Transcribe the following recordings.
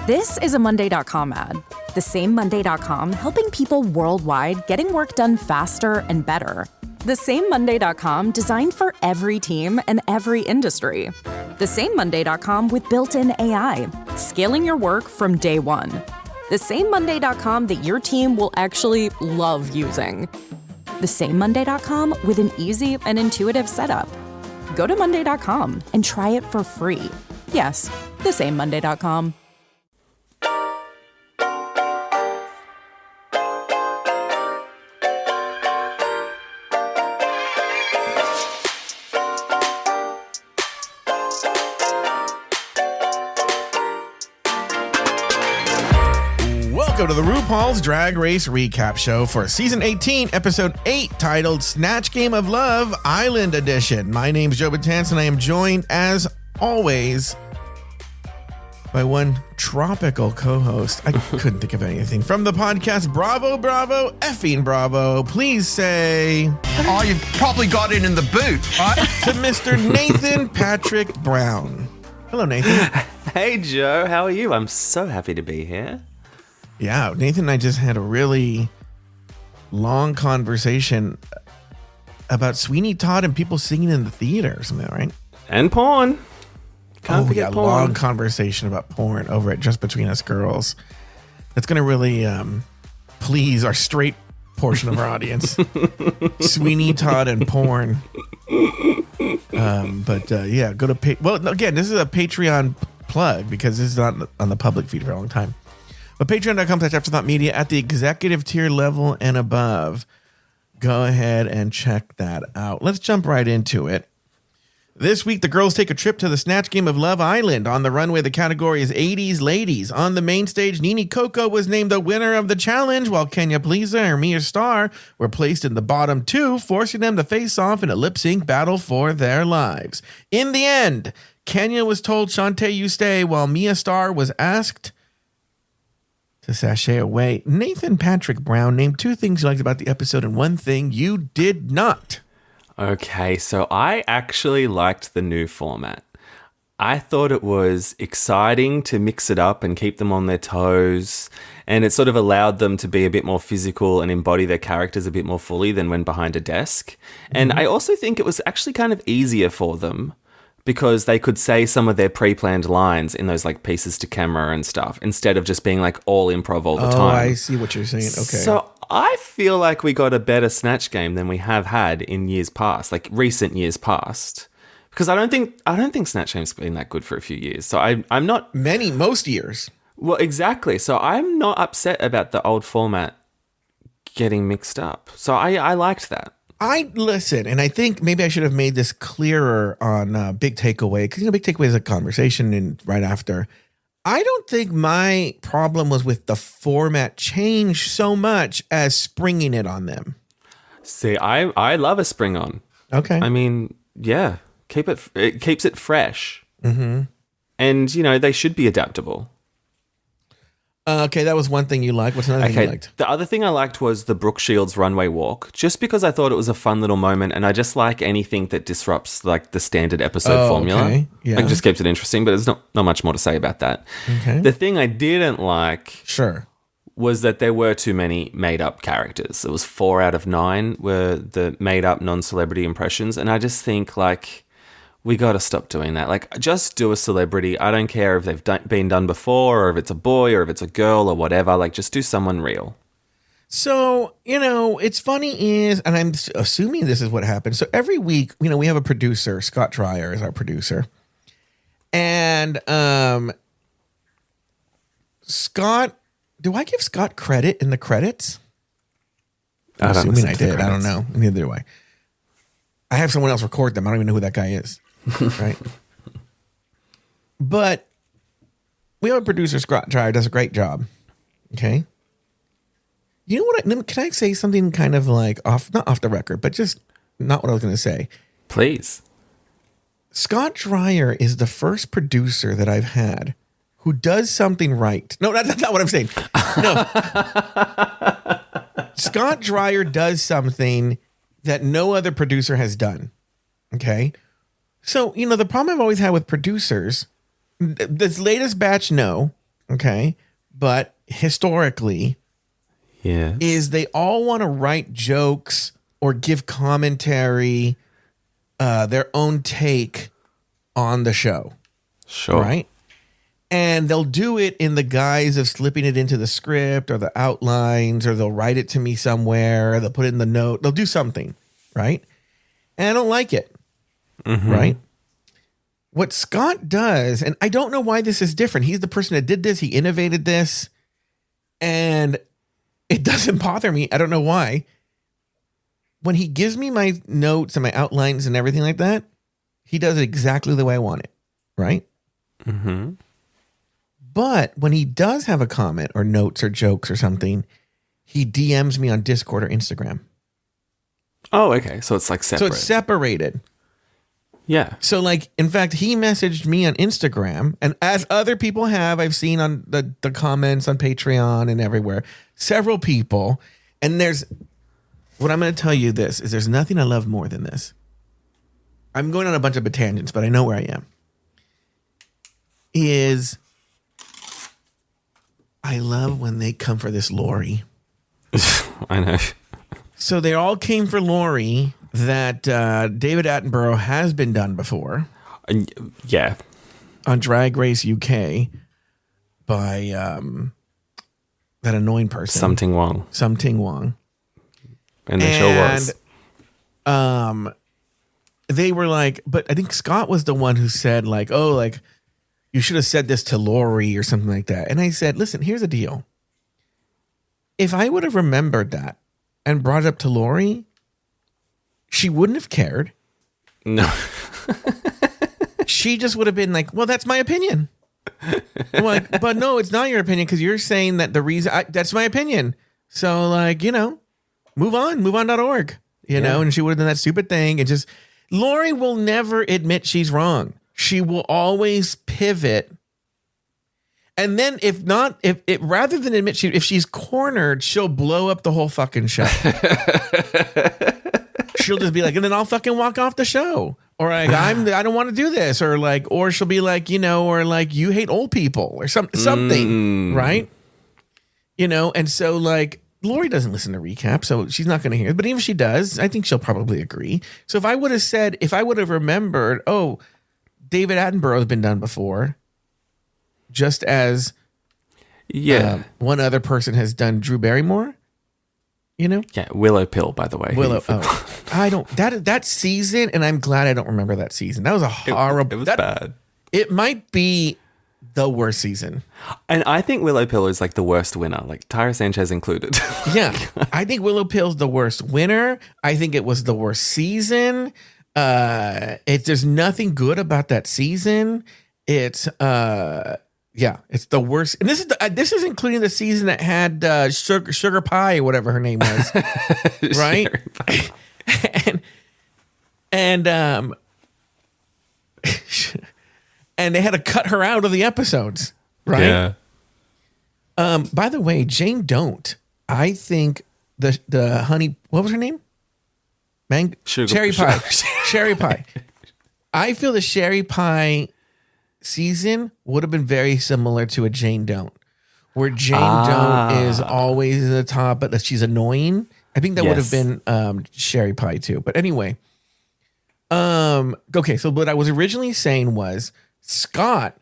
This is a Monday.com ad. The same Monday.com helping people worldwide getting work done faster and better. The same Monday.com designed for every team and every industry. The same Monday.com with built-in AI, scaling your work from day one. The same Monday.com that your team will actually love using. The same Monday.com with an easy and intuitive setup. Go to Monday.com and try it for free. Yes, the same Monday.com. Welcome to the RuPaul's Drag Race Recap Show for Season 18, Episode 8, titled Snatch Game of Love, Island Edition. My name's Joe Batanz, and I am joined, as always, by one tropical co-host. I couldn't think of anything. From the podcast, Bravo, Bravo, effing Bravo. Please say... Oh, you've probably got it in the boot, right? To Mr. Nathan Patrick Brown. Hello, Nathan. Hey, Joe. How are you? I'm so happy to be here. Yeah, Nathan and I just had a really long conversation about Sweeney Todd and people singing in the theater or something, right? And porn. Can't forget porn. Long conversation about porn over at Just Between Us Girls. That's going to really please our straight portion of our audience. Sweeney Todd and porn. Yeah, go to... Well, again, this is a Patreon plug because this is not on the public feed for a long time. But patreon.com/afterthoughtmedia at the executive tier level and above. Go ahead and check that out. Let's jump right into it. This week, the girls take a trip to the Snatch Game of Love Island. On the runway, the category is 80s ladies. On the main stage, Nini Coco was named the winner of the challenge, while Kenya Pleaser and Mia Starr were placed in the bottom two, forcing them to face off in a lip-sync battle for their lives. In the end, Kenya was told, "Shantae, you stay," while Mia Starr was asked to sashay away. Nathan Patrick Brown, named two things you liked about the episode and one thing you did not. Okay, so I actually liked the new format. I thought it was exciting to mix it up and keep them on their toes, and it sort of allowed them to be a bit more physical and embody their characters a bit more fully than when behind a desk. And I also think it was actually kind of easier for them because they could say some of their pre-planned lines in those like pieces to camera and stuff instead of just being like all improv all the time. Oh, I see what you're saying. Okay. So I feel like we got a better Snatch Game than we have had in years past, like recent years past. Because I don't think Snatch Game's been that good for a few years. So I'm not... Most years. Well, exactly. So I'm not upset about the old format getting mixed up. So I liked that. I listen, and I think maybe I should have made this clearer on Big Takeaway, because Big Takeaway is a conversation and right after. I don't think my problem was with the format change so much as springing it on them. See, I love a spring on. Okay. I mean, yeah, it keeps it fresh. Mm-hmm. And, they should be adaptable. Okay, that was one thing you liked. What's another thing you liked? The other thing I liked was the Brooke Shields runway walk, just because I thought it was a fun little moment, and I just like anything that disrupts like the standard episode formula. Okay. Yeah. Like, just keeps it interesting, but there's not much more to say about that. Okay. The thing I didn't like was that there were too many made-up characters. It was 4 out of 9 were the made-up non-celebrity impressions, and I just think like... we got to stop doing that. Like, just do a celebrity. I don't care if they've been done before or if it's a boy or if it's a girl or whatever. Like, just do someone real. So, it's funny is, and I'm assuming this is what happens. So every week, we have a producer. Scott Dreyer is our producer. And Scott, do I give Scott credit in the credits? I'm assuming I did. I don't know. Neither do I. I have someone else record them. I don't even know who that guy is. Right. But we have a producer, Scott Dreyer, does a great job. Okay. You know what? Can I say something kind of like not off the record, but just not what I was going to say? Please. Scott Dreyer is the first producer that I've had who does something right. No, that's not what I'm saying. No. Scott Dreyer does something that no other producer has done. Okay. So, the problem I've always had with producers, this latest batch, no. Okay. But historically, Yeah. is they all want to write jokes or give commentary, their own take on the show. Sure. Right. And they'll do it in the guise of slipping it into the script or the outlines, or they'll write it to me somewhere. They'll put it in the note. They'll do something. Right. And I don't like it. Right. What Scott does, and I don't know why this is different. He's the person that did this. He innovated this. And it doesn't bother me. I don't know why. When he gives me my notes and my outlines and everything like that, he does it exactly the way I want it. Right? Mm-hmm. But when he does have a comment or notes or jokes or something, he DMs me on Discord or Instagram. Oh, okay. So it's like separate. So it's separated. Yeah. So like, in fact, he messaged me on Instagram, and as other people have, I've seen on the comments on Patreon and everywhere, several people. And what I'm going to tell you this is there's nothing I love more than this. I'm going on a bunch of tangents, but I know where I am. I love when they come for this Lori. I know. So they all came for Lori that David Attenborough has been done before. Yeah. On Drag Race UK by that annoying person. Something wrong. Something Wong. And the show was. They were like, but I think Scott was the one who said like, oh, like, you should have said this to Lori or something like that. And I said, listen, here's the deal. If I would have remembered that and brought it up to Lori, she wouldn't have cared. No. She just would have been like, well, that's my opinion. I'm like, but no, it's not your opinion, because you're saying that the reason that's my opinion. So like, move on.org, know, and she would have done that stupid thing. And just, Lori will never admit she's wrong. She will always pivot. And then if rather than admit if she's cornered, she'll blow up the whole fucking show. She'll just be like, and then I'll fucking walk off the show. Or like, I don't want to do this. Or she'll be like, or like, you hate old people or something. Right. And so like, Lori doesn't listen to recap, so she's not going to hear it. But even if she does, I think she'll probably agree. So if I would have remembered, oh, David Attenborough has been done before, just as one other person has done Drew Barrymore, Yeah, Willow Pill, by the way. I don't, that season, and I'm glad I don't remember that season. That was a horrible. It was bad. It might be the worst season. And I think Willow Pill is like the worst winner, like Tyra Sanchez included. Yeah. I think Willow Pill's the worst winner. I think it was the worst season. There's nothing good about that season. It's it's the worst. And this is including the season that had Sugar Pie, whatever her name was. Right? and and they had to cut her out of the episodes, right? Yeah. By the way, Jane Don't. I think the honey, what was her name? Cherry Pie. Cherry Pie. I feel the Cherry Pie season would have been very similar to a Jane Don't, where Jane Don't is always at the top, but that she's annoying. I think that would have been Cherry Pie too. But anyway, okay. So what I was originally saying was Scott,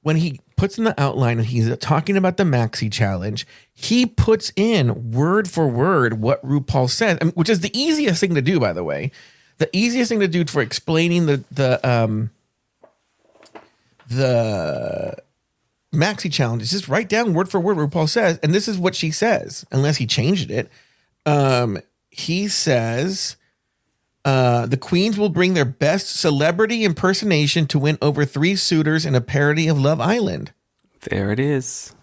when he puts in the outline and he's talking about the Maxi Challenge, he puts in word for word what RuPaul says, which is the easiest thing to do, by the way. The easiest thing to do for explaining the Maxi Challenge is just write down word for word what RuPaul says, and this is what she says, unless he changed it. He says, the queens will bring their best celebrity impersonation to win over 3 suitors in a parody of Love Island. There it is.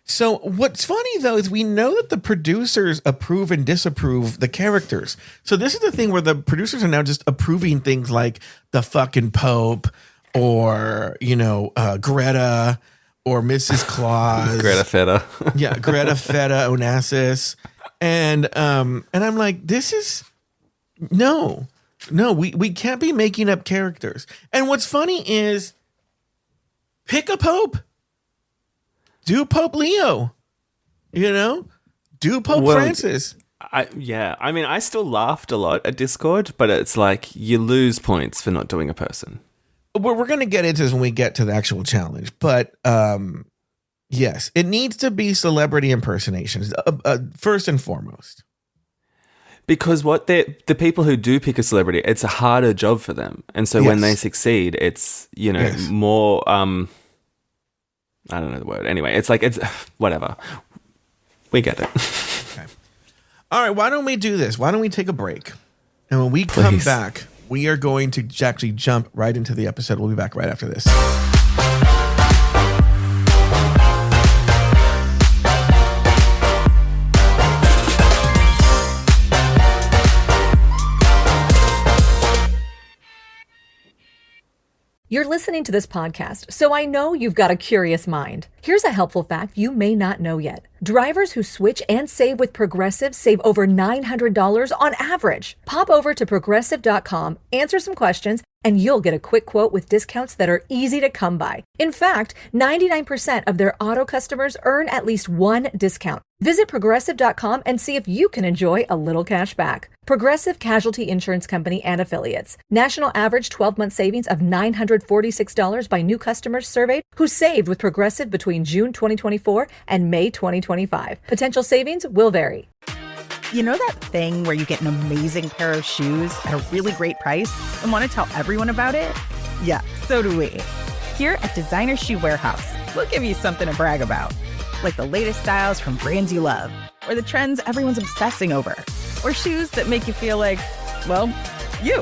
So what's funny, though, is we know that the producers approve and disapprove the characters. So this is the thing where the producers are now just approving things like the fucking Pope or, Greta or Mrs. Claus. Greta Feta. Yeah, Greta Feta Onassis. And I'm like, this is... No, we can't be making up characters. And what's funny is pick a Pope. Do Pope Leo. You know? Do Pope Francis. I mean, I still laughed a lot at Discord, but it's like you lose points for not doing a person. We're going to get into this when we get to the actual challenge. But yes, it needs to be celebrity impersonations, first and foremost. Because the people who do pick a celebrity, it's a harder job for them. And so when they succeed, it's, more, I don't know the word. Anyway, it's like, it's whatever. We get it. Okay. All right. Why don't we do this? Why don't we take a break? And when we come back, we are going to actually jump right into the episode. We'll be back right after this. You're listening to this podcast, so I know you've got a curious mind. Here's a helpful fact you may not know yet. Drivers who switch and save with Progressive save over $900 on average. Pop over to Progressive.com, answer some questions, and you'll get a quick quote with discounts that are easy to come by. In fact, 99% of their auto customers earn at least one discount. Visit Progressive.com and see if you can enjoy a little cash back. Progressive Casualty Insurance Company and Affiliates. National average 12-month savings of $946 by new customers surveyed who saved with Progressive between June 2024 and May 2025. Potential savings will vary. You know that thing where you get an amazing pair of shoes at a really great price and want to tell everyone about it? Yeah, so do we. Here at Designer Shoe Warehouse, we'll give you something to brag about. Like the latest styles from brands you love, or the trends everyone's obsessing over, or shoes that make you feel like, well, you.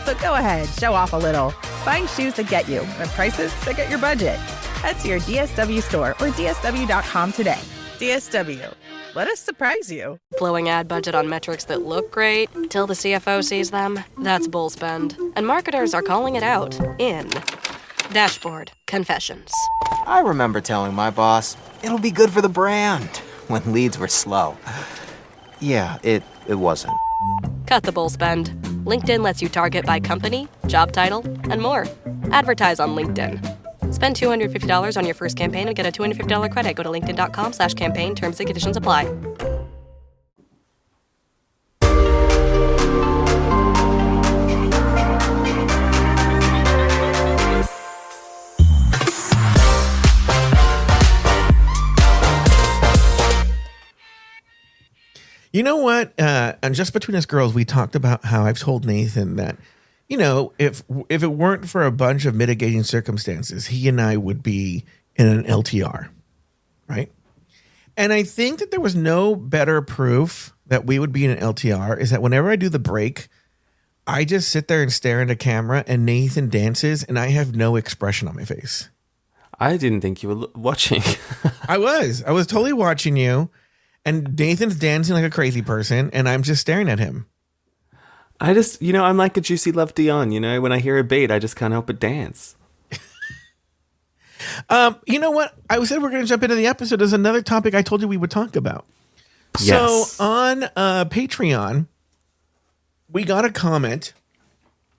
So go ahead, show off a little. Find shoes that get you at prices that get your budget. Head to your DSW store or DSW.com today. DSW. Let us surprise you. Blowing ad budget on metrics that look great till the CFO sees them. That's bull spend. And marketers are calling it out in Dashboard Confessions. I remember telling my boss, it'll be good for the brand, when leads were slow. Yeah, it wasn't. Cut the bull spend. LinkedIn lets you target by company, job title, and more. Advertise on LinkedIn. Spend $250 on your first campaign and get a $250 credit. Go to linkedin.com/campaign. Terms and conditions apply. You know what? And just between us girls, we talked about how I've told Nathan that, you know, if it weren't for a bunch of mitigating circumstances, he and I would be in an LTR, right? And I think that there was no better proof that we would be in an LTR is that whenever I do the break, I just sit there and stare into camera and Nathan dances and I have no expression on my face. I didn't think you were watching. I was totally watching you. And Nathan's dancing like a crazy person, and I'm just staring at him. I just, I'm like a Juicy Love Dion, when I hear a beat, I just can't help but dance. You know what? I said we're going to jump into the episode. There's another topic I told you we would talk about. Yes. So on Patreon, we got a comment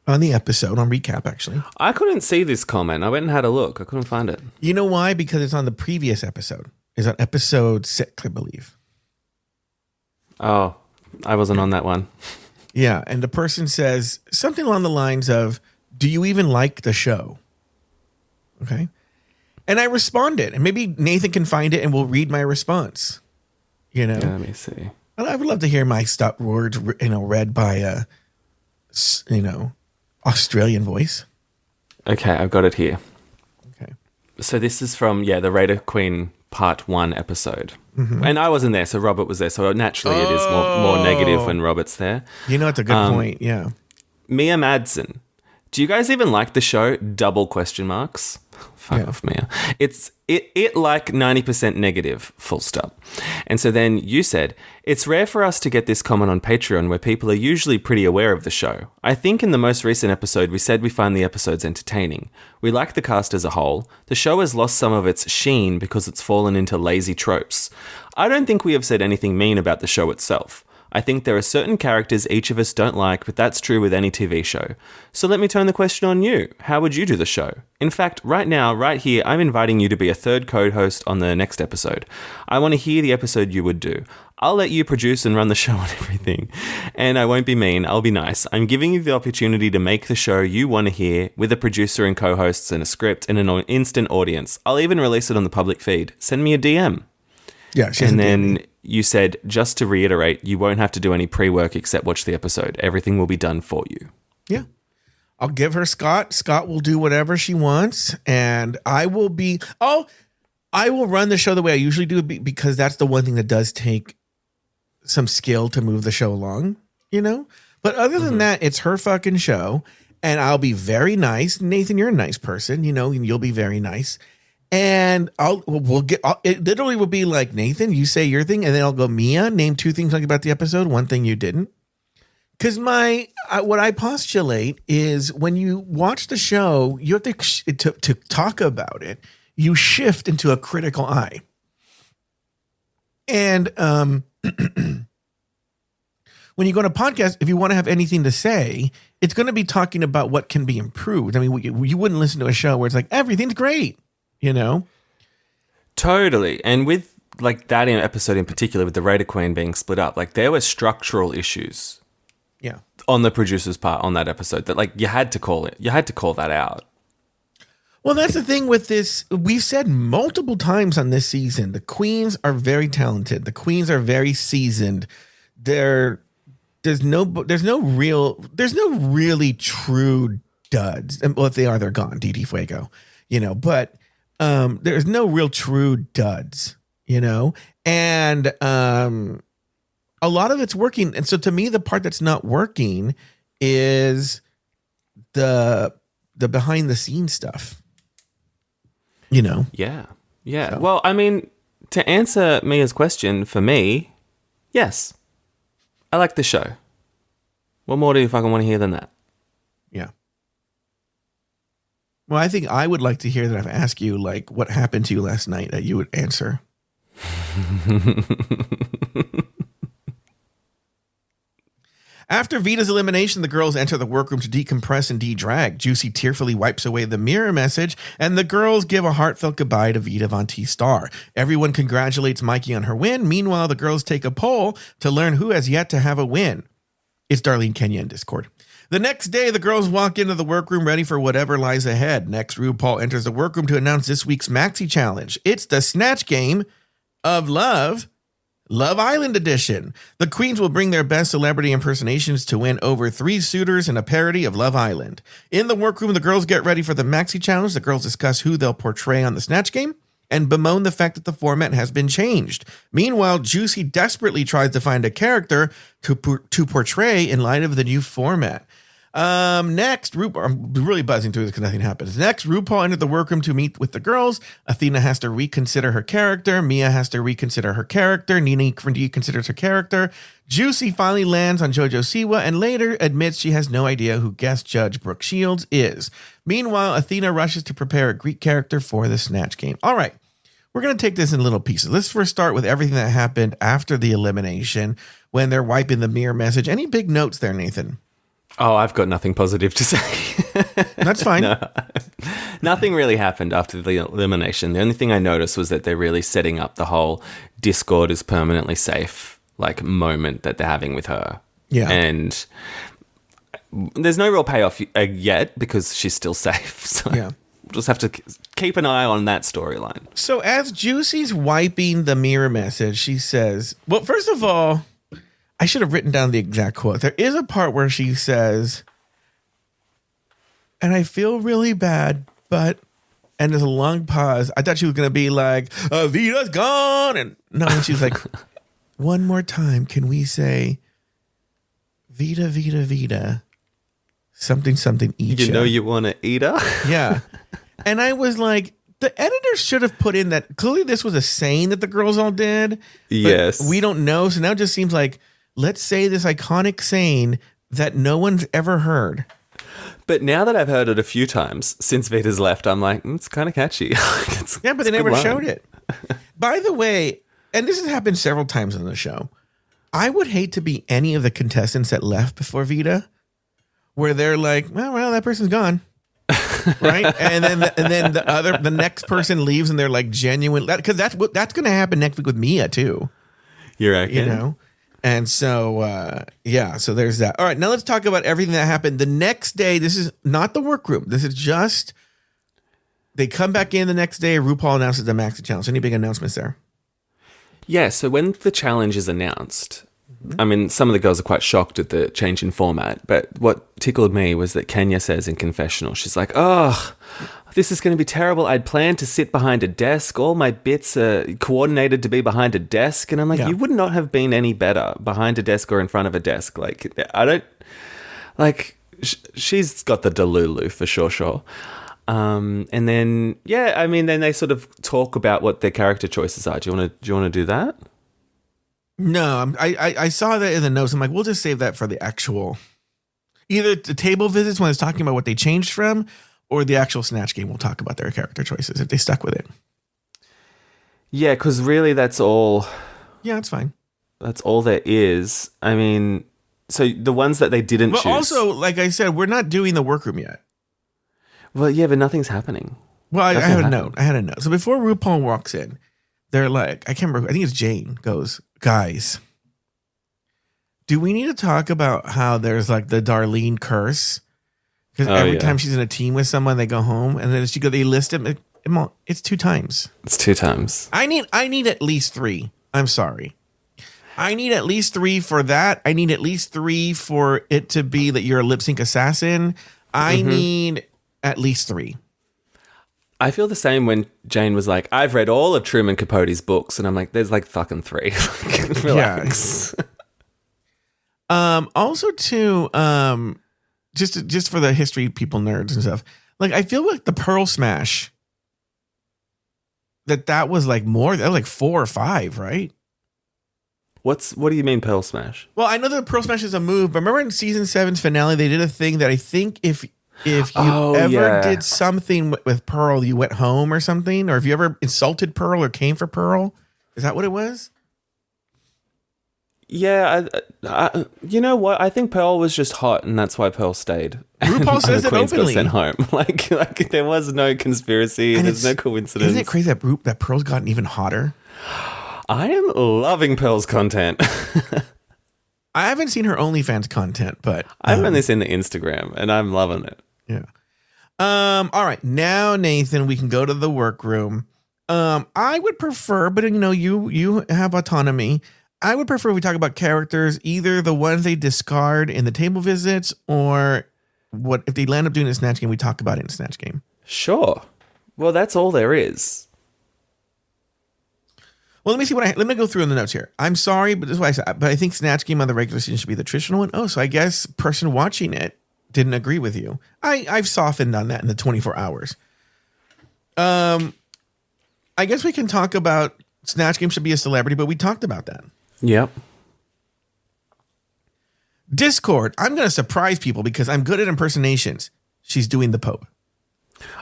on the episode, on recap, actually. I couldn't see this comment. I went and had a look. I couldn't find it. You know why? Because it's on the previous episode. It's on episode 6, I believe. Oh, I wasn't on that one. Yeah, and the person says something along the lines of, do you even like the show? Okay. And I responded, and maybe Nathan can find it and we'll read my response. Yeah, let me see. I would love to hear my words, read by a, Australian voice. Okay, I've got it here. Okay. So this is from, the Raider Queen Part 1 episode. Mm-hmm. And I wasn't there, so Robert was there. So naturally it is more negative when Robert's there. It's a good point, yeah. Mia Madsen. Do you guys even like the show? Double question marks. Fuck off, Mia. It like 90% negative, full stop. And so then you said, it's rare for us to get this comment on Patreon where people are usually pretty aware of the show. I think in the most recent episode, we said we find the episodes entertaining. We like the cast as a whole. The show has lost some of its sheen because it's fallen into lazy tropes. I don't think we have said anything mean about the show itself. I think there are certain characters each of us don't like, but that's true with any TV show. So let me turn the question on you. How would you do the show? In fact, right now, right here, I'm inviting you to be a third co-host on the next episode. I want to hear the episode you would do. I'll let you produce and run the show and everything. And I won't be mean, I'll be nice. I'm giving you the opportunity to make the show you want to hear with a producer and co-hosts and a script and an instant audience. I'll even release it on the public feed. Send me a DM. Yeah, and then you said, just to reiterate, you won't have to do any pre-work except watch the episode. Everything will be done for you. Yeah. I'll give her Scott. Scott will do whatever she wants. And I will run the show the way I usually do because that's the one thing that does take some skill to move the show along, But other than that, it's her fucking show. And I'll be very nice. Nathan, you're a nice person, and you'll be very nice. And it literally will be like, Nathan, you say your thing, and then I'll go, Mia, name 2 things like about the episode, 1 thing you didn't. Because what I postulate is when you watch the show, you have to talk about it. You shift into a critical eye. And when you go on a podcast, if you want to have anything to say, it's going to be talking about what can be improved. I mean, you wouldn't listen to a show where it's like, everything's great. Totally. And with like that episode in particular, with the Raider Queen being split up, like there were structural issues on the producer's part on that episode that like you had to call that out. Well, that's the thing with this. We've said multiple times on this season, the queens are very talented. The queens are very seasoned. There's no really true duds. Well, if they are, they're gone. DD Fuego, but there's no real true duds, and a lot of it's working. And so to me, the part that's not working is the behind the scenes stuff, Yeah. So. Well, I mean, to answer Mia's question, for me, yes, I like the show. What more do you fucking want to hear than that? Yeah. Well, I think I would like to hear that I've asked you, like, what happened to you last night that you would answer. After Vita's elimination, the girls enter the workroom to decompress and de-drag. Juicy tearfully wipes away the mirror message, and the girls give a heartfelt goodbye to Vita Von T-Star. Everyone congratulates Mikey on her win. Meanwhile, the girls take a poll to learn who has yet to have a win. It's Darlene Kenya in Discord. The next day, the girls walk into the workroom ready for whatever lies ahead. Next, RuPaul enters the workroom to announce this week's Maxi Challenge. It's the Snatch Game of Love Island edition. The queens will bring their best celebrity impersonations to win over 3 suitors in a parody of Love Island. In the workroom, the girls get ready for the Maxi Challenge. The girls discuss who they'll portray on the Snatch Game and bemoan the fact that the format has been changed. Meanwhile, Juicy desperately tries to find a character to portray in light of the new format. Next, RuPaul, I'm really buzzing through this because nothing happens. Next, RuPaul entered the workroom to meet with the girls. Athena has to reconsider her character. Mia has to reconsider her character. Nini reconsiders her character. Juicy finally lands on JoJo Siwa and later admits she has no idea who guest judge Brooke Shields is. Meanwhile, Athena rushes to prepare a Greek character for the Snatch Game. All right. We're going to take this in little pieces. Let's first start with everything that happened after the elimination when they're wiping the mirror message. Any big notes there, Nathan? Oh, I've got nothing positive to say. That's fine. No, nothing really happened after the elimination. The only thing I noticed was that they're really setting up the whole Discord is permanently safe like moment that they're having with her. Yeah. And there's no real payoff yet because she's still safe. So yeah. We'll just have to keep an eye on that storyline. So as Juicy's wiping the mirror message, she says, well, first of all, I should have written down the exact quote. There is a part where she says, and I feel really bad, but, and there's a long pause. I thought she was going to be like, Vita's gone. And no, and she's like, one more time, can we say, Vita, Vita, Vita, something, something, eat You know you want to eat her? Yeah. And I was like, the editor should have put in that. Clearly this was a saying that the girls all did. Yes. We don't know. So now it just seems like, let's say this iconic saying that no one's ever heard. But now that I've heard it a few times since Vita's left, I'm like, it's kind of catchy. Yeah, but they never showed it. By the way, and this has happened several times on the show, I would hate to be any of the contestants that left before Vita, where they're like, well, that person's gone. Right. And then the next person leaves and they're like genuine, because that's going to happen next week with Mia too. You reckon? You know? And so, so there's that. All right. Now let's talk about everything that happened the next day. This is not the workroom. This is just, they come back in the next day. RuPaul announces the Maxi Challenge. Any big announcements there? Yeah, so when the challenge is announced, I mean, some of the girls are quite shocked at the change in format, but what tickled me was that Kenya says in confessional, she's like, oh, this is going to be terrible. I'd planned to sit behind a desk. All my bits are coordinated to be behind a desk. And I'm like, you would not have been any better behind a desk or in front of a desk. Like, I don't, like, she's got the delulu for sure. And then, then they sort of talk about what their character choices are. Do you want to do that? No, I saw that in the notes. I'm like, we'll just save that for the actual, either the table visits when it's talking about what they changed from, or the actual Snatch Game. We'll talk about their character choices if they stuck with it. Yeah, because really that's all. Yeah, it's fine. That's all there is. I mean, so the ones that they didn't choose. But also, like I said, we're not doing the workroom yet. Well, yeah, but nothing's happening. Well, I had a note. So before RuPaul walks in, they're like, I can't remember. I think it's Jane goes, guys, do we need to talk about how there's like the Darlene curse? Because every time she's in a team with someone, they go home and then they list it. It's 2 times. It's 2 times. I need at least 3. I'm sorry. I need at least 3 for that. I need at least 3 for it to be that you're a lip sync assassin. I need at least 3. I feel the same when Jane was like, I've read all of Truman Capote's books. And I'm like, there's like fucking 3. Relax. Yeah. Also, too, just for the history people, nerds and stuff, like I feel like the Pearl Smash, that was like more, that was like 4 or 5, right? What do you mean Pearl Smash? Well, I know that Pearl Smash is a move, but remember in season 7's finale, they did a thing that I think if you did something with Pearl, you went home or something, or if you ever insulted Pearl or came for Pearl, is that what it was? Yeah, I you know what? I think Pearl was just hot, and that's why Pearl stayed. RuPaul says it openly. Got sent home. Like there was no conspiracy. And there's no coincidence. Isn't it crazy that Pearl's gotten even hotter? I am loving Pearl's content. I haven't seen her OnlyFans content, but I've only seen the Instagram, and I'm loving it. Yeah. All right, now Nathan, we can go to the workroom. I would prefer, but you have autonomy. I would prefer we talk about characters, either the ones they discard in the table visits, or what if they land up doing a Snatch Game, we talk about it in Snatch Game. Sure. Well, that's all there is. Well, let me see let me go through in the notes here. I'm sorry, but this is why I said, but I think Snatch Game on the regular season should be the traditional one. Oh, so I guess person watching it didn't agree with you. I've softened on that in the 24 hours. I guess we can talk about Snatch Game should be a celebrity, but we talked about that. Yep. Discord. I'm going to surprise people because I'm good at impersonations. She's doing the Pope.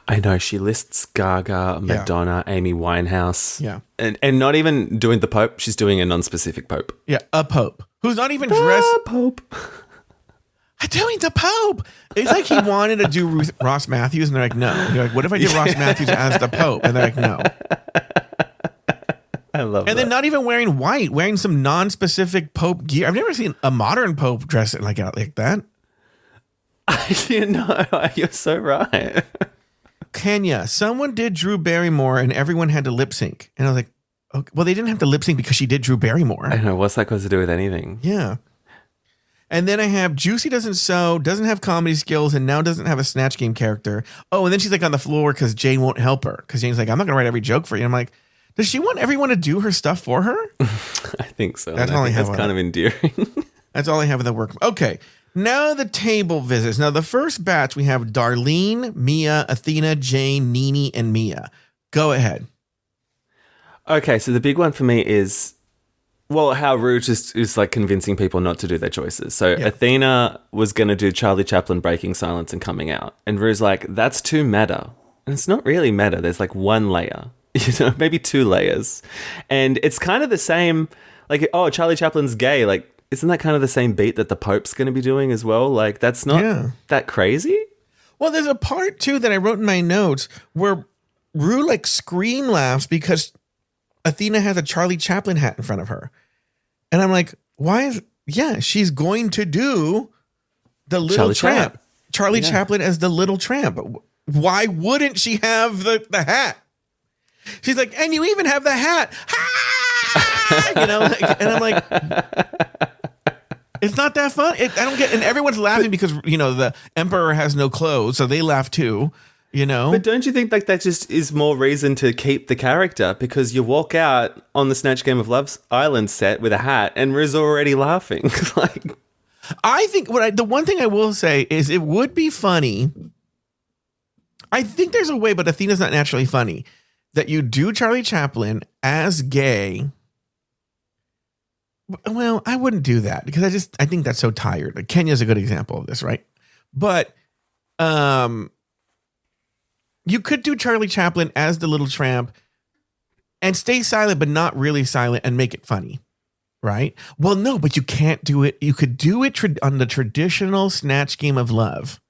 I know. She lists Gaga, Madonna, Amy Winehouse. Yeah. And not even doing the Pope. She's doing a non-specific Pope. Yeah, a Pope. Who's not even dressed. Pope. I'm doing the Pope. It's like he wanted to do Ross Matthews, and they're like, no. And you're like, what if I did Ross Matthews as the Pope? And they're like, no. I love and that. then not even wearing white, wearing some non-specific Pope gear. I've never seen a modern Pope dress like that. You're so right. Kenya, someone did Drew Barrymore and everyone had to lip sync. And I was like, okay, well, they didn't have to lip sync because she did Drew Barrymore. I know. What's that got to do with anything? Yeah. And then I have Juicy doesn't sew, doesn't have comedy skills, and now doesn't have a Snatch Game character. Oh, and then she's like on the floor because Jane won't help her. Because Jane's like, I'm not going to write every joke for you. And I'm like, does she want everyone to do her stuff for her? I think so. That's all I have. That's kind of endearing. That's all I have in the work. Okay. Now the table visits. Now the first batch, we have Darlene, Mia, Athena, Jane, Nini, and Mia. Go ahead. Okay, so the big one for me is, well, how Rouge is like convincing people not to do their choices. So Athena was going to do Charlie Chaplin breaking silence and coming out. And Rouge's like, that's too meta. And it's not really meta. There's like one layer, maybe 2 layers. And it's kind of the same. like, oh, Charlie Chaplin's gay. Like, isn't that kind of the same beat that the Pope's going to be doing as well? Like, that's not that crazy. Well, there's a part too that I wrote in my notes where Rue like scream laughs because Athena has a Charlie Chaplin hat in front of her. And I'm like, she's going to do the Little Tramp. Charlie Chaplin as the Little Tramp. Why wouldn't she have the hat? She's like, and you even have the hat. You know, like, and I'm like, it's not that fun. I don't get, and everyone's laughing because, you know, the emperor has no clothes, so they laugh too, you know? But don't you think like that just is more reason to keep the character? Because you walk out on the Snatch Game of Love's Island set with a hat and Riz already laughing. Like, I think the one thing I will say is it would be funny. I think there's a way, but Athena's not naturally funny, that you do Charlie Chaplin as gay. Well, I wouldn't do that because I think that's so tired. Like, Kenya's a good example of this, right? But you could do Charlie Chaplin as the Little Tramp and stay silent, but not really silent, and make it funny, right? Well, no, but you can't do it. You could do it on the traditional Snatch Game of Love.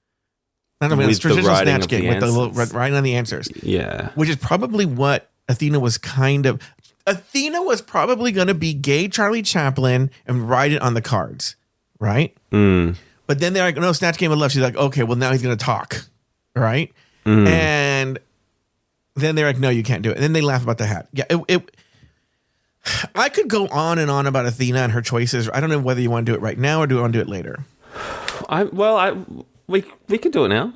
I don't mean it's traditional Snatch Game with the little writing on the answers. Yeah, which is probably what Athena was kind of. Athena was probably going to be gay Charlie Chaplin and write it on the cards, right? But then they're like, no, Snatch Game of Love. She's like, okay, well, now he's going to talk, right? And then they're like, no, you can't do it. And then they laugh about the hat. Yeah, I could go on and on about Athena and her choices. I don't know whether you want to do it right now or do you want to do it later. We could do it now.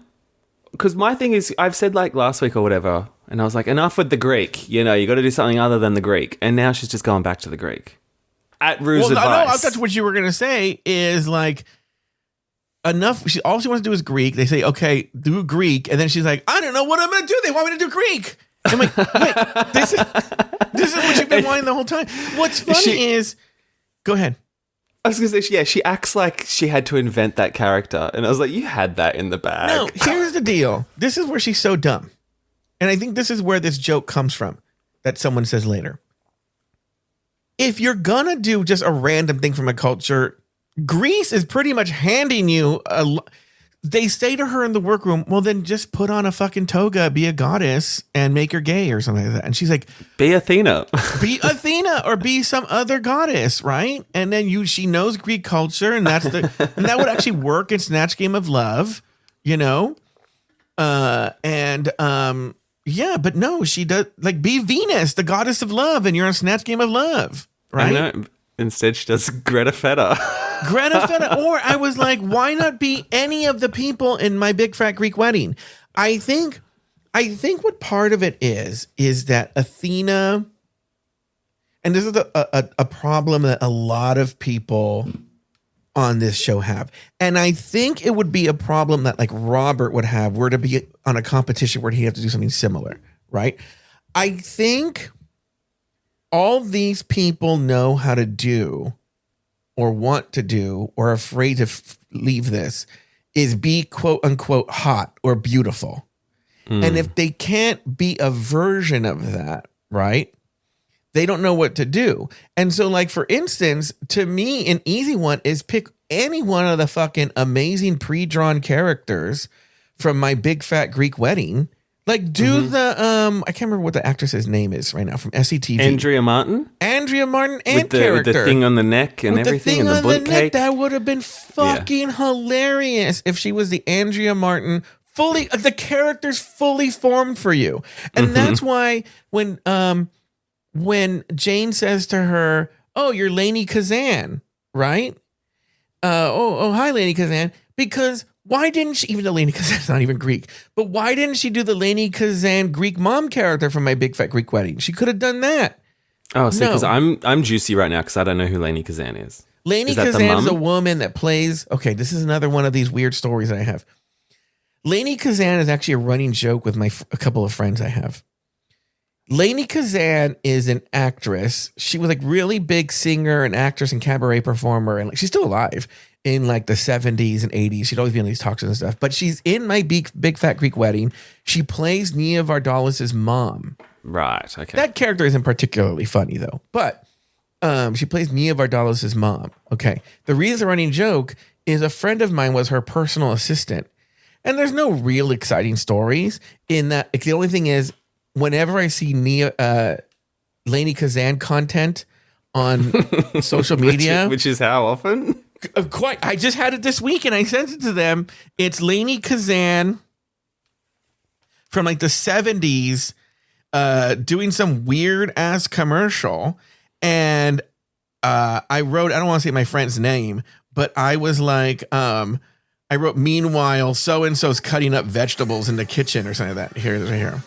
Because my thing is, I've said like last week or whatever, and I was like, enough with the Greek. You know, you got to do something other than the Greek. And now she's just going back to the Greek. At Rue's advice. No, I thought what you were going to say is like, enough. All she wants to do is Greek. They say, okay, do Greek. And then she's like, I don't know what I'm going to do. They want me to do Greek. I'm like, wait, this is what you've been wanting the whole time. What's funny is, go ahead. I was going to say, she acts like she had to invent that character. And I was like, you had that in the bag. No, here's the deal. This is where she's so dumb. And I think this is where this joke comes from that someone says later. If you're going to do just a random thing from a culture, Greece is pretty much handing you they say to her in the workroom, well, then just put on a fucking toga, be a goddess, and make her gay or something like that. And she's like, be Athena. Be Athena or be some other goddess, right? And then she knows Greek culture, and and that would actually work in Snatch Game of Love, you know? But no, she does, like, be Venus, the goddess of love, and you're on Snatch Game of Love, right? I know. Instead, she does Greta Feta. Greta Feta. Or I was like, why not be any of the people in My Big Fat Greek Wedding? I think what part of it is that Athena, and this is a problem that a lot of people on this show have. And I think it would be a problem that like Robert would have were to be on a competition where he'd have to do something similar, right? I think all these people know how to do or want to do or are afraid to leave this is be quote unquote hot or beautiful. And if they can't be a version of that, right? They don't know what to do. And so like, for instance, to me, an easy one is pick any one of the fucking amazing pre-drawn characters from My Big Fat Greek Wedding. Like do the, I can't remember what the actress's name is right now from SETV. Andrea Martin and with the, character. With the thing on the neck and with everything the and the bunt cake. That would have been fucking hilarious if she was the Andrea Martin fully, the character's fully formed for you. And that's why when Jane says to her, oh, you're Lainey Kazan, right? Hi, Lainey Kazan. Because why didn't she, even though Lainey Kazan's not even Greek, but why didn't she do the Lainey Kazan Greek mom character from My Big Fat Greek Wedding? She could have done that. Oh, see, because I'm juicy right now because I don't know who Lainey Kazan is. Lainey Kazan is a woman that plays, okay, this is another one of these weird stories that I have. Lainey Kazan is actually a running joke with a couple of friends I have. Lainey Kazan is an actress. She was like really big singer and actress and cabaret performer. And like, she's still alive in like the 70s and 80s. She'd always be on these talks and stuff. But she's in My Big Fat Greek Wedding. She plays Nia Vardalos' mom. Right. Okay. That character isn't particularly funny though. But She plays Mia Vardalos' mom. Okay. The reason the running joke is a friend of mine was her personal assistant. And there's no real exciting stories in that. The only thing is, whenever I see Lainey Kazan content on social media, which is how often? Quite. I just had it this week and I sent it to them. It's Lainey Kazan from like the 70s doing some weird ass commercial. And I wrote, I don't want to say my friend's name, but I was like, I wrote, meanwhile, so-and-so's cutting up vegetables in the kitchen or something like that. Here.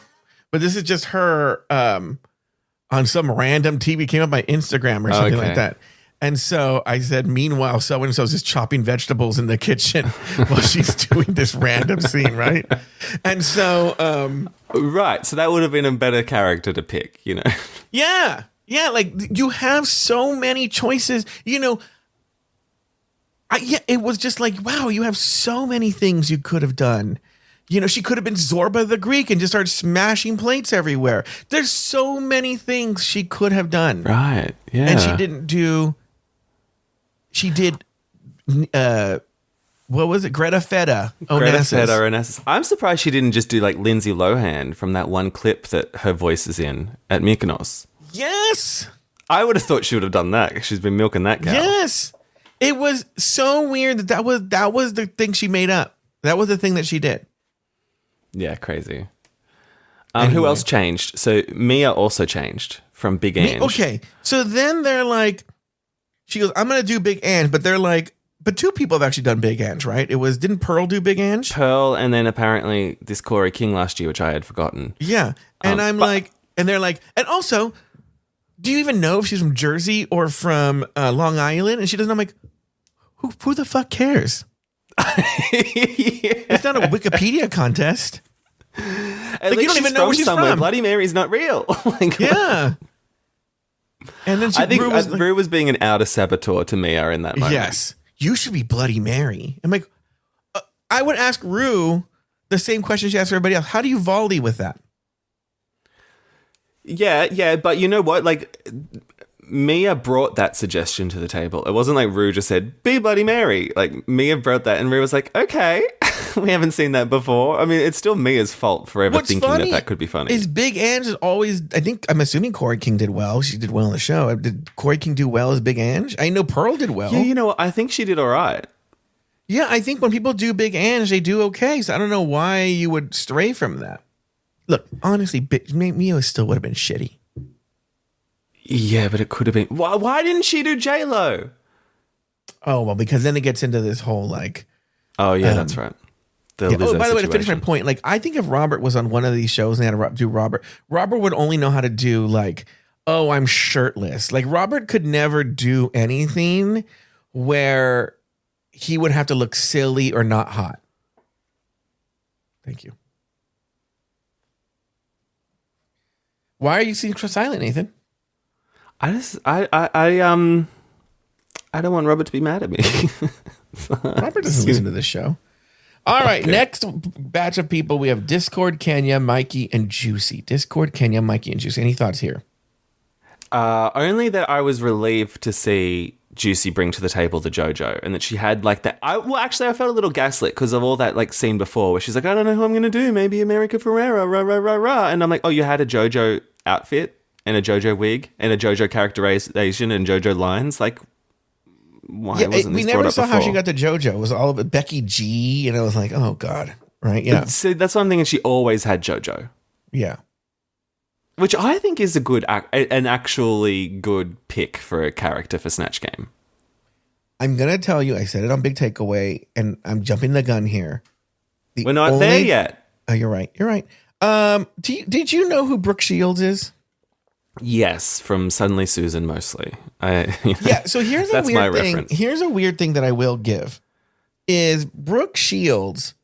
But this is just her on some random TV, came up my Instagram or something like that. And so I said, meanwhile, so-and-so's just chopping vegetables in the kitchen while she's doing this random scene, right? And so... right, so that would have been a better character to pick, you know? Yeah, like you have so many choices, you know... it was just like, wow, you have so many things you could have done. You know, she could have been Zorba the Greek and just started smashing plates everywhere. There's so many things she could have done. Right, yeah. And she didn't do... She did... what was it? Greta Feta. Onassis. I'm surprised she didn't just do like Lindsay Lohan from that one clip that her voice is in at Mykonos. Yes! I would have thought she would have done that. She's been milking that cow. Yes! It was so weird that was the thing she made up. That was the thing that she did. Yeah, crazy. Who else changed? So Mia also changed from Big Ange. Okay, so then they're like, she goes, I'm going to do Big Ange, but they're like, but two people have actually done Big Ange, right? Didn't Pearl do Big Ange? Pearl, and then apparently this Corey King last year, which I had forgotten. Yeah, and and they're like, and also, do you even know if she's from Jersey or from Long Island? And she doesn't. I'm like, who the fuck cares? It's not a Wikipedia contest. At least you don't even know where she's from. Bloody Mary's not real. Yeah. And then I think Rue was being an outer saboteur to Mia in that moment. Yes. You should be Bloody Mary. I'm like, I would ask Rue the same question she asked everybody else. How do you volley with that? Yeah, but you know what? Like, Mia brought that suggestion to the table. It wasn't like Rue just said, be Bloody Mary. Like, Mia brought that, and Rue was like, okay, we haven't seen that before. I mean, it's still Mia's fault for ever thinking that could be funny. Is Big Ange is always, I'm assuming Corey King did well. She did well on the show. Did Corey King do well as Big Ange? I know Pearl did well. Yeah, you know what? I think she did all right. Yeah, I think when people do Big Ange, they do okay. So I don't know why you would stray from that. Look, honestly, Mia still would have been shitty. Yeah, but it could have been. Why didn't she do J-Lo? Oh, well, because then it gets into this whole like. Oh, yeah, that's right. By the way, to finish my point, like I think if Robert was on one of these shows and they had to do Robert would only know how to do like, oh, I'm shirtless. Like Robert could never do anything where he would have to look silly or not hot. Thank you. Why are you so silent, Nathan? I don't want Robert to be mad at me. Robert doesn't listen to this show. All right, next batch of people, we have Discord, Kenya, Mikey, and Juicy. Discord, Kenya, Mikey, and Juicy. Any thoughts here? Only that I was relieved to see Juicy bring to the table the JoJo, and that she had like that. I felt a little gaslit because of all that like scene before where she's like, I don't know who I'm going to do. Maybe America Ferrera, rah, rah, rah, rah. And I'm like, oh, you had a JoJo outfit and a JoJo wig and a JoJo characterization and JoJo lines. Like, why wasn't this brought up before? We never saw how she got to JoJo. It was all of it Becky G, and I was like, oh God, right? Yeah. So that's what I'm thinking. She always had JoJo. Yeah. Which I think is an actually good pick for a character for Snatch Game. I'm going to tell you, I said it on Big Takeaway, and I'm jumping the gun here. We're not there yet. Oh, you're right. You're right. Did you know who Brooke Shields is? Yes, from Suddenly Susan mostly. Yeah, so here's a weird thing. Reference. Here's a weird thing that I will give is Brooke Shields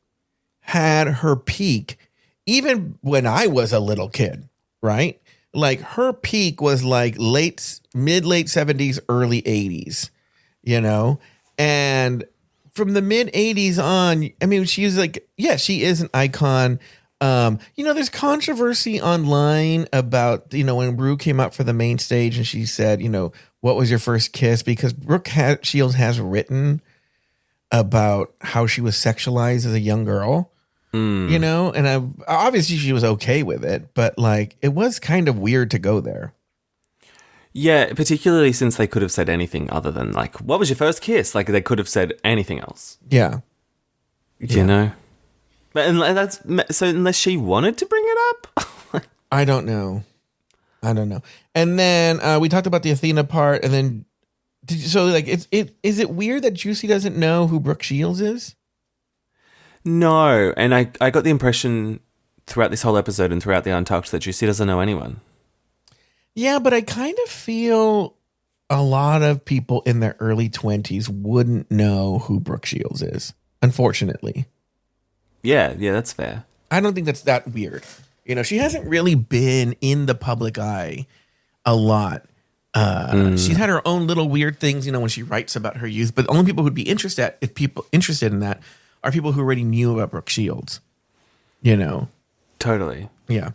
had her peak even when I was a little kid, right? Like her peak was like mid-late 70s, early 80s, you know? And from the mid 80s on, I mean, she's like, yeah, she is an icon. There's controversy online about, when Rue came up for the main stage and she said, what was your first kiss? Because Brooke Shields has written about how she was sexualized as a young girl, and obviously she was okay with it, but like it was kind of weird to go there. Yeah, particularly since they could have said anything other than like, what was your first kiss? Like they could have said anything else. Yeah. You know? But unless she wanted to bring it up? I don't know. And then we talked about the Athena part, and then is it weird that Juicy doesn't know who Brooke Shields is? No, and I got the impression throughout this whole episode and throughout the Untucked that Juicy doesn't know anyone. Yeah, but I kind of feel a lot of people in their early 20s wouldn't know who Brooke Shields is, unfortunately. Yeah, that's fair. I don't think that's that weird. She hasn't really been in the public eye a lot. She's had her own little weird things, when she writes about her youth. But the only people who'd be interested in that are people who already knew about Brooke Shields. Totally. Yeah.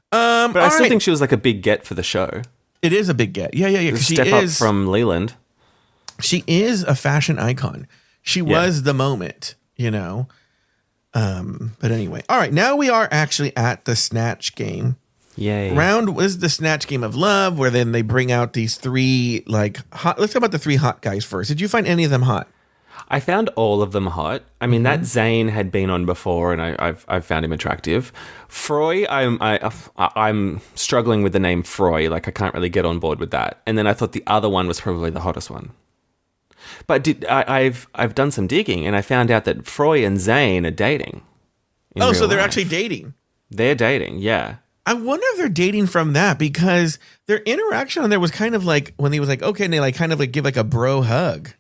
But I still think she was like a big get for the show. It is a big get. Yeah. Step up from Leland. She is a fashion icon. She was the moment, But anyway, all right. Now we are actually at the Snatch Game. Yay! Round was the Snatch Game of Love, where then they bring out these three hot. Let's talk about the three hot guys first. Did you find any of them hot? I found all of them hot. I mean, that Zayn had been on before, and I've found him attractive. Froy, I'm struggling with the name Froy. Like I can't really get on board with that. And then I thought the other one was probably the hottest one. But I've done some digging, and I found out that Froy and Zayn are dating. So they're actually dating. They're dating, yeah. I wonder if they're dating from that, because their interaction on there was kind of like when he was like, okay, and they like kind of like give like a bro hug.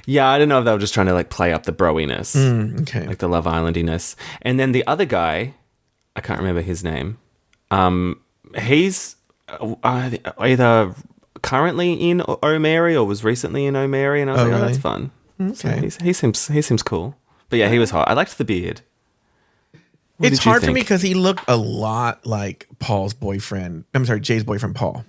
Yeah, I don't know if they were just trying to like play up the broiness. Okay. Like the Love Islandiness. And then the other guy, I can't remember his name. He's either currently in O'Mary or was recently in O'Mary, and I was like, really? Oh, that's fun. Okay. So he seems cool. But yeah, he was hot. I liked the beard. It's hard for me because he looked a lot like Jay's boyfriend, Paul.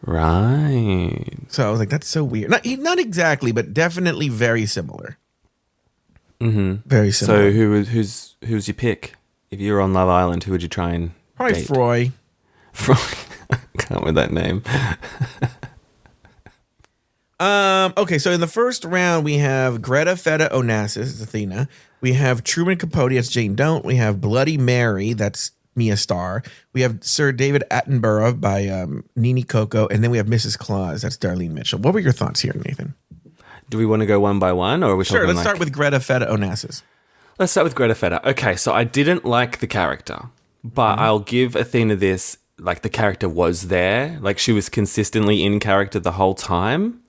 Right. So I was like, that's so weird. Not exactly, but definitely very similar. Mm-hmm. Very similar. So who's your pick? If you were on Love Island, who would you try and probably date? Froy. Froy. Can't with that name. Okay, so in the first round, we have Greta Feta Onassis, Athena. We have Truman Capote, that's Jane Don't. We have Bloody Mary, that's Mia Starr. We have Sir David Attenborough by Nini Coco. And then we have Mrs. Claus, that's Darlene Mitchell. What were your thoughts here, Nathan? Do we want to go one by one, or are we Sure, talking let's start with Greta Feta Onassis. Let's start with Greta Feta. Okay, so I didn't like the character, but I'll give Athena this, like the character was there. Like she was consistently in character the whole time.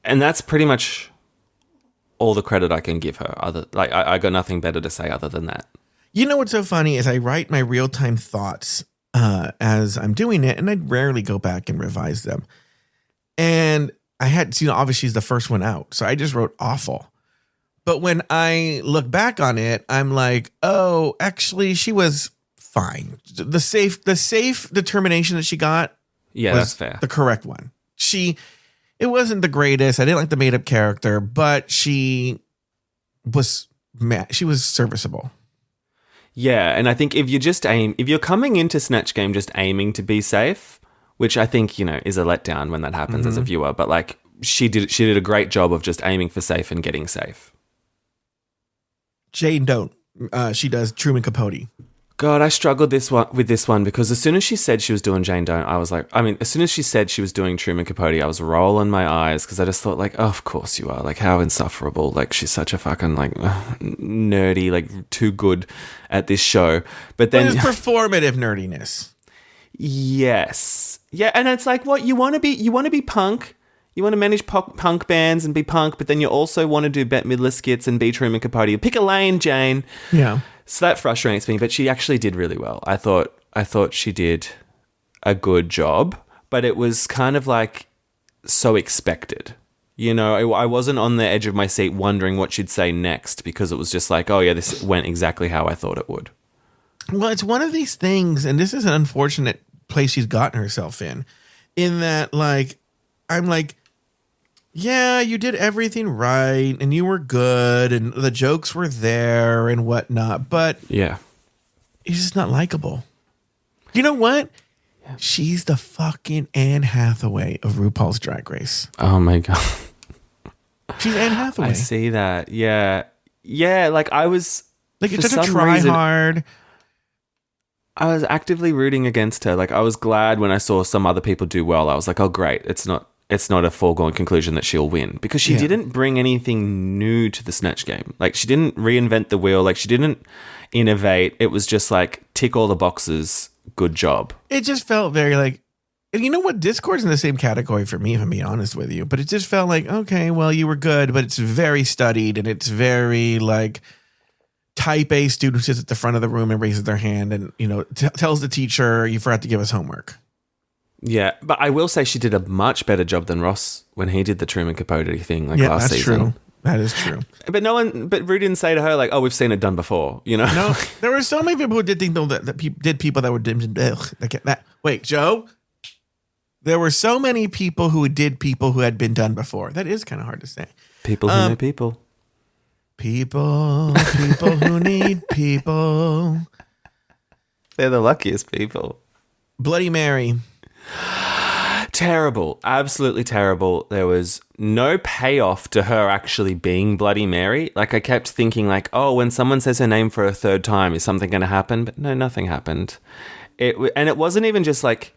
And that's pretty much all the credit I can give her. I got nothing better to say other than that. You know what's so funny is I write my real-time thoughts as I'm doing it, and I rarely go back and revise them. And I had, obviously she's the first one out, so I just wrote awful. But when I look back on it, I'm like, oh, actually, she was fine. The safe determination that she got, yeah, was that's fair. The correct one. It wasn't the greatest. I didn't like the made up character, but she was serviceable. Yeah, and I think if you're coming into Snatch Game just aiming to be safe, which I think, is a letdown when that happens as a viewer, but like she did a great job of just aiming for safe and getting safe. Jane Don't. She does Truman Capote. God, I struggled with this one because as soon as she said she was doing Jane Don't, I was like, as soon as she said she was doing Truman Capote, I was rolling my eyes because I just thought like, oh, of course you are. Like how insufferable. Like she's such a fucking like nerdy, like too good at this show. But then it's performative nerdiness. Yes. Yeah. And it's like, what you want to be punk. You want to manage punk bands and be punk, but then you also want to do Bette Midler skits and be Truman Capote. You pick a lane, Jane. Yeah. So that frustrates me, but she actually did really well. I thought she did a good job, but it was kind of like so expected. I wasn't on the edge of my seat wondering what she'd say next because it was just like, oh yeah, this went exactly how I thought it would. Well, it's one of these things, and this is an unfortunate place she's gotten herself in that, like, I'm like, yeah, you did everything right, and you were good, and the jokes were there and whatnot, but Yeah. you're just not likable. You know what? Yeah. She's the fucking Anne Hathaway of RuPaul's Drag Race. Oh my God. She's Anne Hathaway. I see that. Yeah. Yeah, like I was... Like, it's for such a some try reason, hard. I was actively rooting against her. Like, I was glad when I saw some other people do well. I was like, oh, great. It's not a foregone conclusion that she'll win. Because she didn't bring anything new to the Snatch Game. Like, she didn't reinvent the wheel. Like, she didn't innovate. It was just like, tick all the boxes. Good job. It just felt very like, and you know what? Discord's in the same category for me, if I'm being honest with you. But it just felt like, okay, well, you were good, but it's very studied and it's very like type A student who sits at the front of the room and raises their hand and, you know, tells the teacher, you forgot to give us homework. Yeah, but I will say she did a much better job than Ross when he did the Truman Capote thing last season. True. That is true. But Rue didn't say to her, like, oh, we've seen it done before, you know? No, there were so many people who did think that did people that were, wait, Joe? There were so many people who did people who had been done before. That is kind of hard to say. People who know people. People who need people. They're the luckiest people. Bloody Mary. Terrible. Absolutely terrible. There was no payoff to her actually being Bloody Mary. Like, I kept thinking, like, oh, when someone says her name for a third time, is something going to happen? But no, nothing happened. And it wasn't even just, like,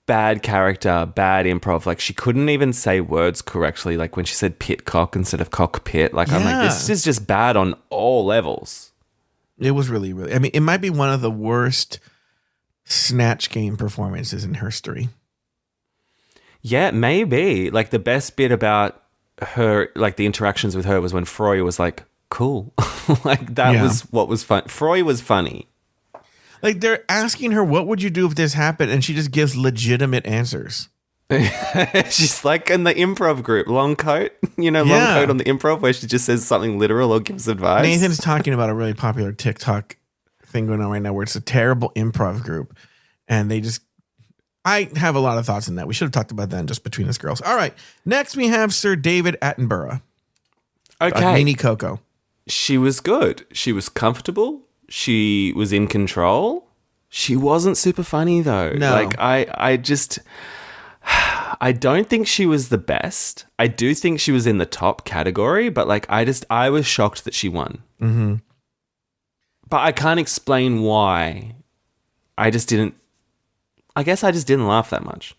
bad character, bad improv. Like, she couldn't even say words correctly. Like, when she said pit cock instead of cockpit. Like, I'm like, this is just bad on all levels. It was really, really... I mean, it might be one of the worst Snatch Game performances in history. Yeah, maybe. Like, the best bit about her, like, the interactions with her was when Froy was like, cool. Like, that was what was fun. Froy was funny. Like, they're asking her, what would you do if this happened? And she just gives legitimate answers. She's like in the improv group, long coat, long coat on the improv, where she just says something literal or gives advice. Nathan's talking about a really popular TikTok thing going on right now where it's a terrible improv group. And they just... I have a lot of thoughts on that. We should have talked about that just between us girls. All right. Next, we have Sir David Attenborough. Okay. Nini Coco. She was good. She was comfortable. She was in control. She wasn't super funny, though. No. Like, I don't think she was the best. I do think she was in the top category, but, like, I was shocked that she won. Mm-hmm. But I can't explain why. I guess I just didn't laugh that much.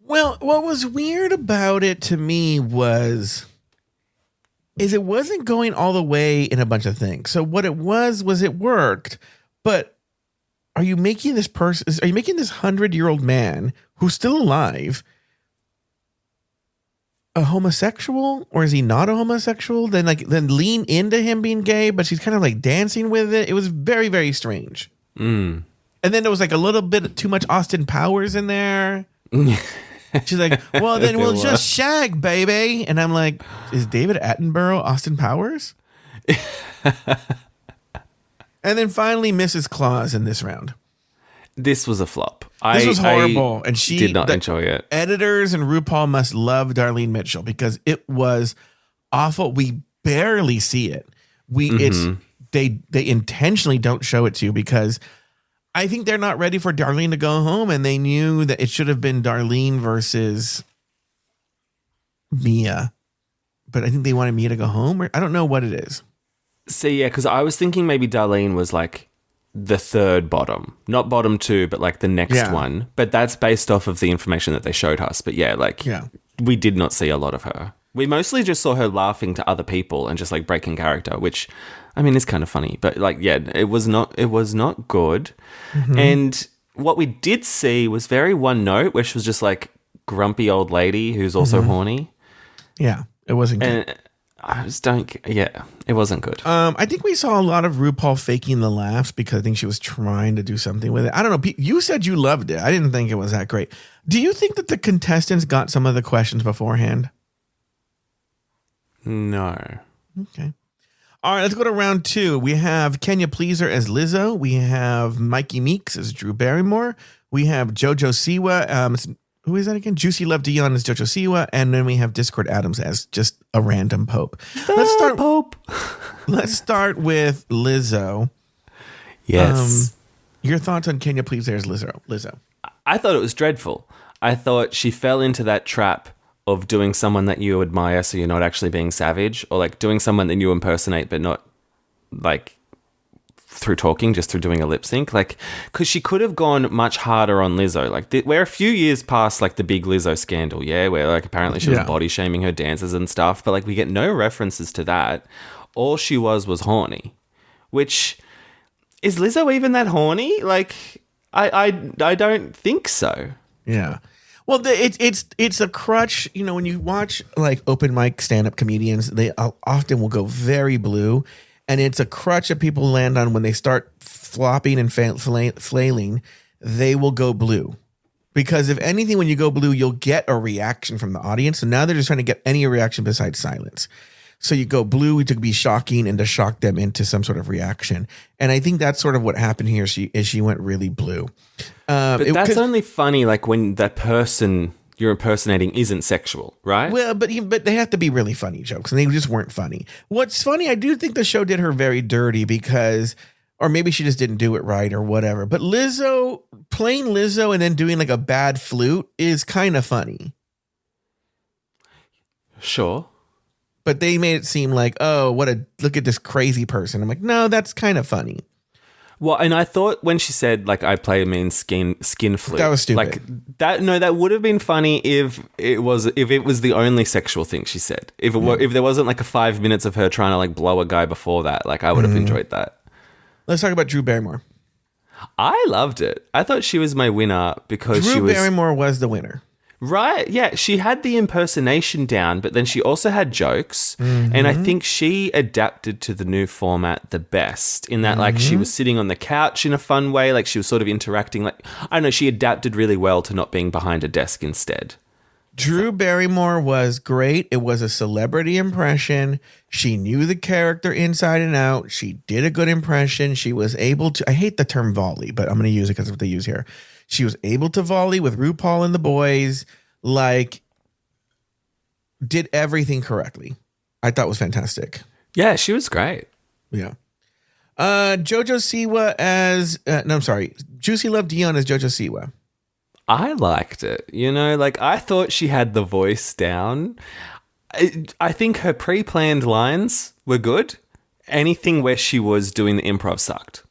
Well, what was weird about it to me was it wasn't going all the way in a bunch of things. So what it was it worked, but are you making this 100-year-old man who's still alive a homosexual, or is he not a homosexual? Then lean into him being gay, but she's kind of like dancing with it. It was very, very strange. Mm. And then there was like a little bit too much Austin Powers in there. She's like, well, then we'll just shag, baby. And I'm like, is David Attenborough Austin Powers? And then finally, Mrs. Claus in this round. This was a flop. This was horrible. And she did not enjoy it. Editors and RuPaul must love Darlene Mitchell because it was awful. We barely see it. They intentionally don't show it to you because I think they're not ready for Darlene to go home, and they knew that it should have been Darlene versus Mia. But I think they wanted Mia to go home, or I don't know what it is. See, yeah, because I was thinking maybe Darlene was like the third bottom. Not bottom two, but like the next one. But that's based off of the information that they showed us. But we did not see a lot of her. We mostly just saw her laughing to other people and just like breaking character, which... I mean, it's kind of funny, but like, yeah, it was not good. Mm-hmm. And what we did see was very one note, where she was just like grumpy old lady who's also horny. Yeah, it wasn't good. And I just don't, it wasn't good. I think we saw a lot of RuPaul faking the laughs because I think she was trying to do something with it. I don't know. You said you loved it. I didn't think it was that great. Do you think that the contestants got some of the questions beforehand? No. Okay. All right, let's go to round 2. We have Kenya Pleaser as Lizzo. We have Mikey Meeks as Drew Barrymore. We have JoJo Siwa. Who is that again? Juicy Love Dion as JoJo Siwa. And then we have Discord Adams as just a random Pope. Let's start with Lizzo. Yes. Your thoughts on Kenya Pleaser as Lizzo? I thought it was dreadful. I thought she fell into that trap of doing someone that you admire, so you're not actually being savage, or like doing someone that you impersonate, but not like through talking, just through doing a lip sync. Like, because she could have gone much harder on Lizzo. Like, we're a few years past like the big Lizzo scandal, where like apparently she was body shaming her dancers and stuff, but like we get no references to that. All she was horny, which is Lizzo even that horny? Like, I don't think so. Yeah. Well, it's a crutch. You know, when you watch like open mic stand-up comedians, they often will go very blue, and it's a crutch that people land on when they start flopping and flailing. They will go blue because if anything, when you go blue, you'll get a reaction from the audience. So now they're just trying to get any reaction besides silence. So you go blue to be shocking and to shock them into some sort of reaction. And I think that's sort of what happened here. She went really blue. But that's only funny like when that person you're impersonating isn't sexual, right? Well, but they have to be really funny jokes, and they just weren't funny. What's funny, I do think the show did her very dirty because, or maybe she just didn't do it right or whatever. But Lizzo, playing Lizzo and then doing like a bad flute is kind of funny. Sure. But they made it seem like, oh, look at this crazy person. I'm like, no, that's kind of funny. Well, and I thought when she said like I play a mean skin flute, that was stupid. Like that would have been funny if it was the only sexual thing she said. If there wasn't like a 5 minutes of her trying to like blow a guy before that, like I would have enjoyed that. Let's talk about Drew Barrymore. I loved it. I thought she was my winner because Drew Barrymore was the winner. Right, yeah. She had the impersonation down, but then she also had jokes. Mm-hmm. And I think she adapted to the new format the best in that, like, she was sitting on the couch in a fun way. Like, she was sort of interacting. Like, I don't know, she adapted really well to not being behind a desk instead. Drew Barrymore was great. It was a celebrity impression. She knew the character inside and out. She did a good impression. She was able to, I hate the term volley, but I'm going to use it because of what they use here. She was able to volley with RuPaul and the boys, like, did everything correctly. I thought it was fantastic. Yeah, she was great. Yeah. JoJo Siwa as, Juicy Love Dion as JoJo Siwa. I liked it. You know, like, I thought she had the voice down. I think her pre-planned lines were good. Anything where she was doing the improv sucked.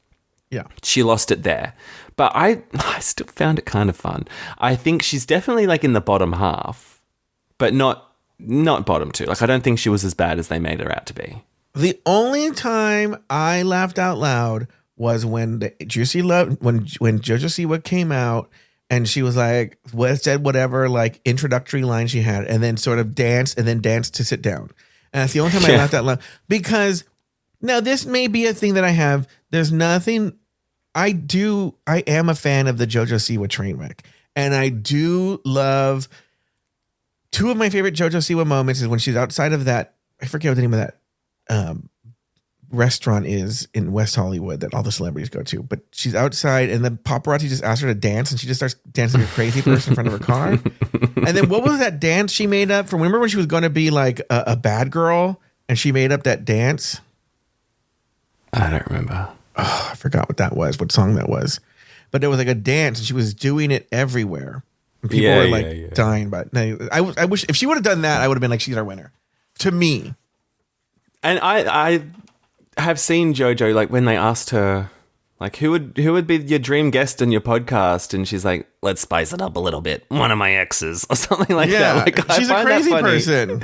Yeah. She lost it there. But I still found it kind of fun. I think she's definitely like in the bottom half, but not bottom two. Like, I don't think she was as bad as they made her out to be. The only time I laughed out loud was when when JoJo Siwa came out and she was like, said whatever like introductory line she had and then sort of danced to sit down. And that's the only time I laughed out loud because now this may be a thing that I have. There's nothing. I am a fan of the JoJo Siwa train wreck. And I do love two of my favorite JoJo Siwa moments is when she's outside of that, I forget what the name of that restaurant is in West Hollywood that all the celebrities go to, but she's outside and the paparazzi just asked her to dance and she just starts dancing like a crazy person in front of her car. And then what was that dance she made up for? Remember when she was going to be like a bad girl and she made up that dance? I don't remember. Oh, I forgot what song that was. But it was like a dance and she was doing it everywhere. And people were dying. But I wish if she would have done that, I would have been like, she's our winner. To me. And I have seen JoJo, like when they asked her, like, who would be your dream guest on your podcast? And she's like, let's spice it up a little bit. One of my exes or something like that. Like, she's a crazy person.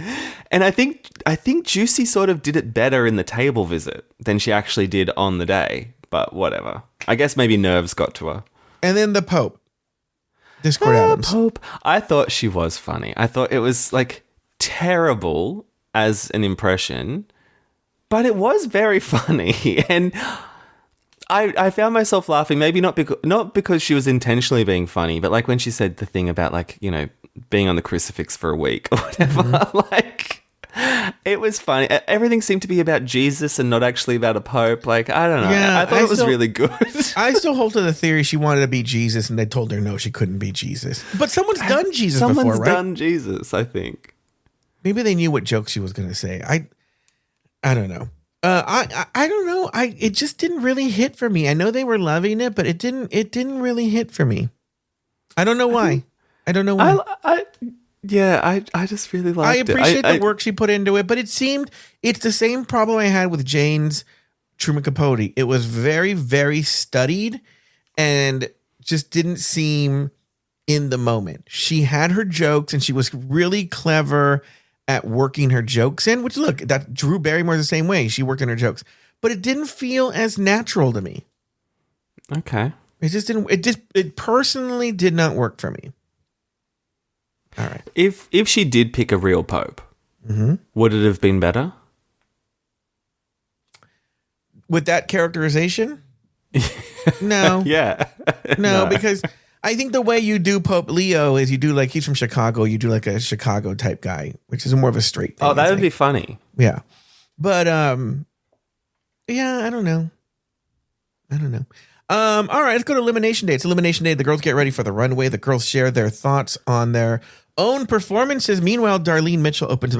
And I think Juicy sort of did it better in the table visit than she actually did on the day. But whatever. I guess maybe nerves got to her. And then the Pope. Discord Adams. Pope. I thought she was funny. I thought it was like terrible as an impression, but it was very funny. And I found myself laughing, maybe not because she was intentionally being funny, but like when she said the thing about like, you know, being on the crucifix for a week or whatever, like It was funny. Everything seemed to be about Jesus and not actually about a pope. Like, I don't know. Yeah, I thought it was really good. I still hold to the theory she wanted to be Jesus, and they told her no, she couldn't be Jesus. But someone's done Jesus before, right? Someone's done Jesus, I think. Maybe they knew what joke she was going to say. I don't know. I don't know. It just didn't really hit for me. I know they were loving it, but it didn't really hit for me. I don't know why. I don't know why. I just really liked it. I appreciate the work. work she put into it, but it's the same problem I had with Jane's Truman Capote. It was very, very studied and just didn't seem in the moment. She had her jokes and she was really clever at working her jokes in, which look, that Drew Barrymore's the same way. She worked in her jokes, but it didn't feel as natural to me. Okay. It just didn't, it personally did not work for me. All right. If she did pick a real pope, would it have been better? With that characterization? No. Yeah. No, because I think the way you do Pope Leo is you do like, he's from Chicago, you do like a Chicago type guy, which is more of a straight thing. Oh, that would be funny. Yeah. But yeah, I don't know. All right, let's go to Elimination Day. It's Elimination Day. The girls get ready for the runway. The girls share their thoughts on their own performances. Meanwhile, Darlene Mitchell opens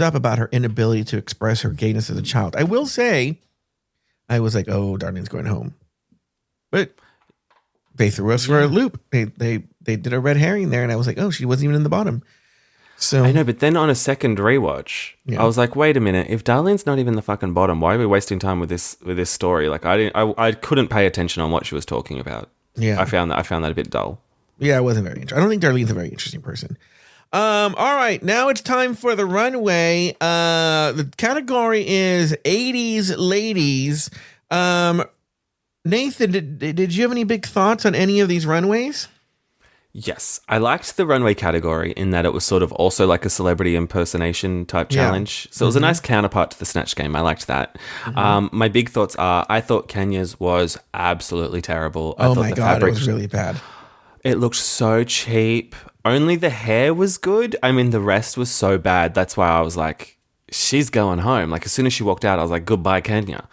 up about her inability to express her gayness as a child. I will say, I was like, oh, Darlene's going home. But they threw us for a loop. They did a red herring there, and I was like, oh, she wasn't even in the bottom. So I know, but then on a second rewatch, I was like, wait a minute, if Darlene's not even the fucking bottom, why are we wasting time with this story? Like, I couldn't pay attention on what she was talking about. Yeah. I found that a bit dull. Yeah, it wasn't very interesting. I don't think Darlene's a very interesting person. All right, now it's time for the runway. The category is 80s ladies. Nathan, did you have any big thoughts on any of these runways? Yes, I liked the runway category in that it was sort of also like a celebrity impersonation type challenge. So it was a nice counterpart to the Snatch Game. I liked that. My big thoughts are, I thought Kenya's was absolutely terrible. I Oh thought my the God, fabric, it was really bad. It looked so cheap. Only the hair was good. I mean, the rest was so bad. That's why I was like, she's going home. Like, as soon as she walked out, I was like, goodbye, Kenya.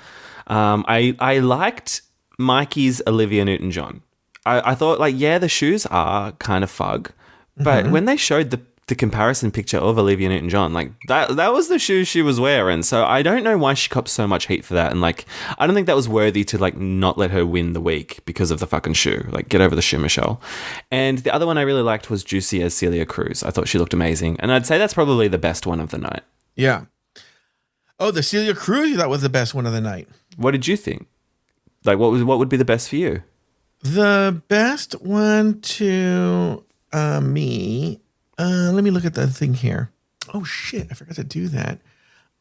I liked Mikey's Olivia Newton-John. I thought, like, yeah, the shoes are kind of fug, but when they showed the comparison picture of Olivia Newton-John, like, that was the shoes she was wearing. So I don't know why she copped so much heat for that. And, like, I don't think that was worthy to, like, not let her win the week because of the fucking shoe. Like, get over the shoe, Michelle. And the other one I really liked was Juicy as Celia Cruz. I thought she looked amazing. And I'd say that's probably the best one of the night. Yeah. Oh, the Celia Cruz you thought was the best one of the night. What did you think? Like, what would be the best for you? The best one to me. Let me look at the thing here. Oh shit, I forgot to do that.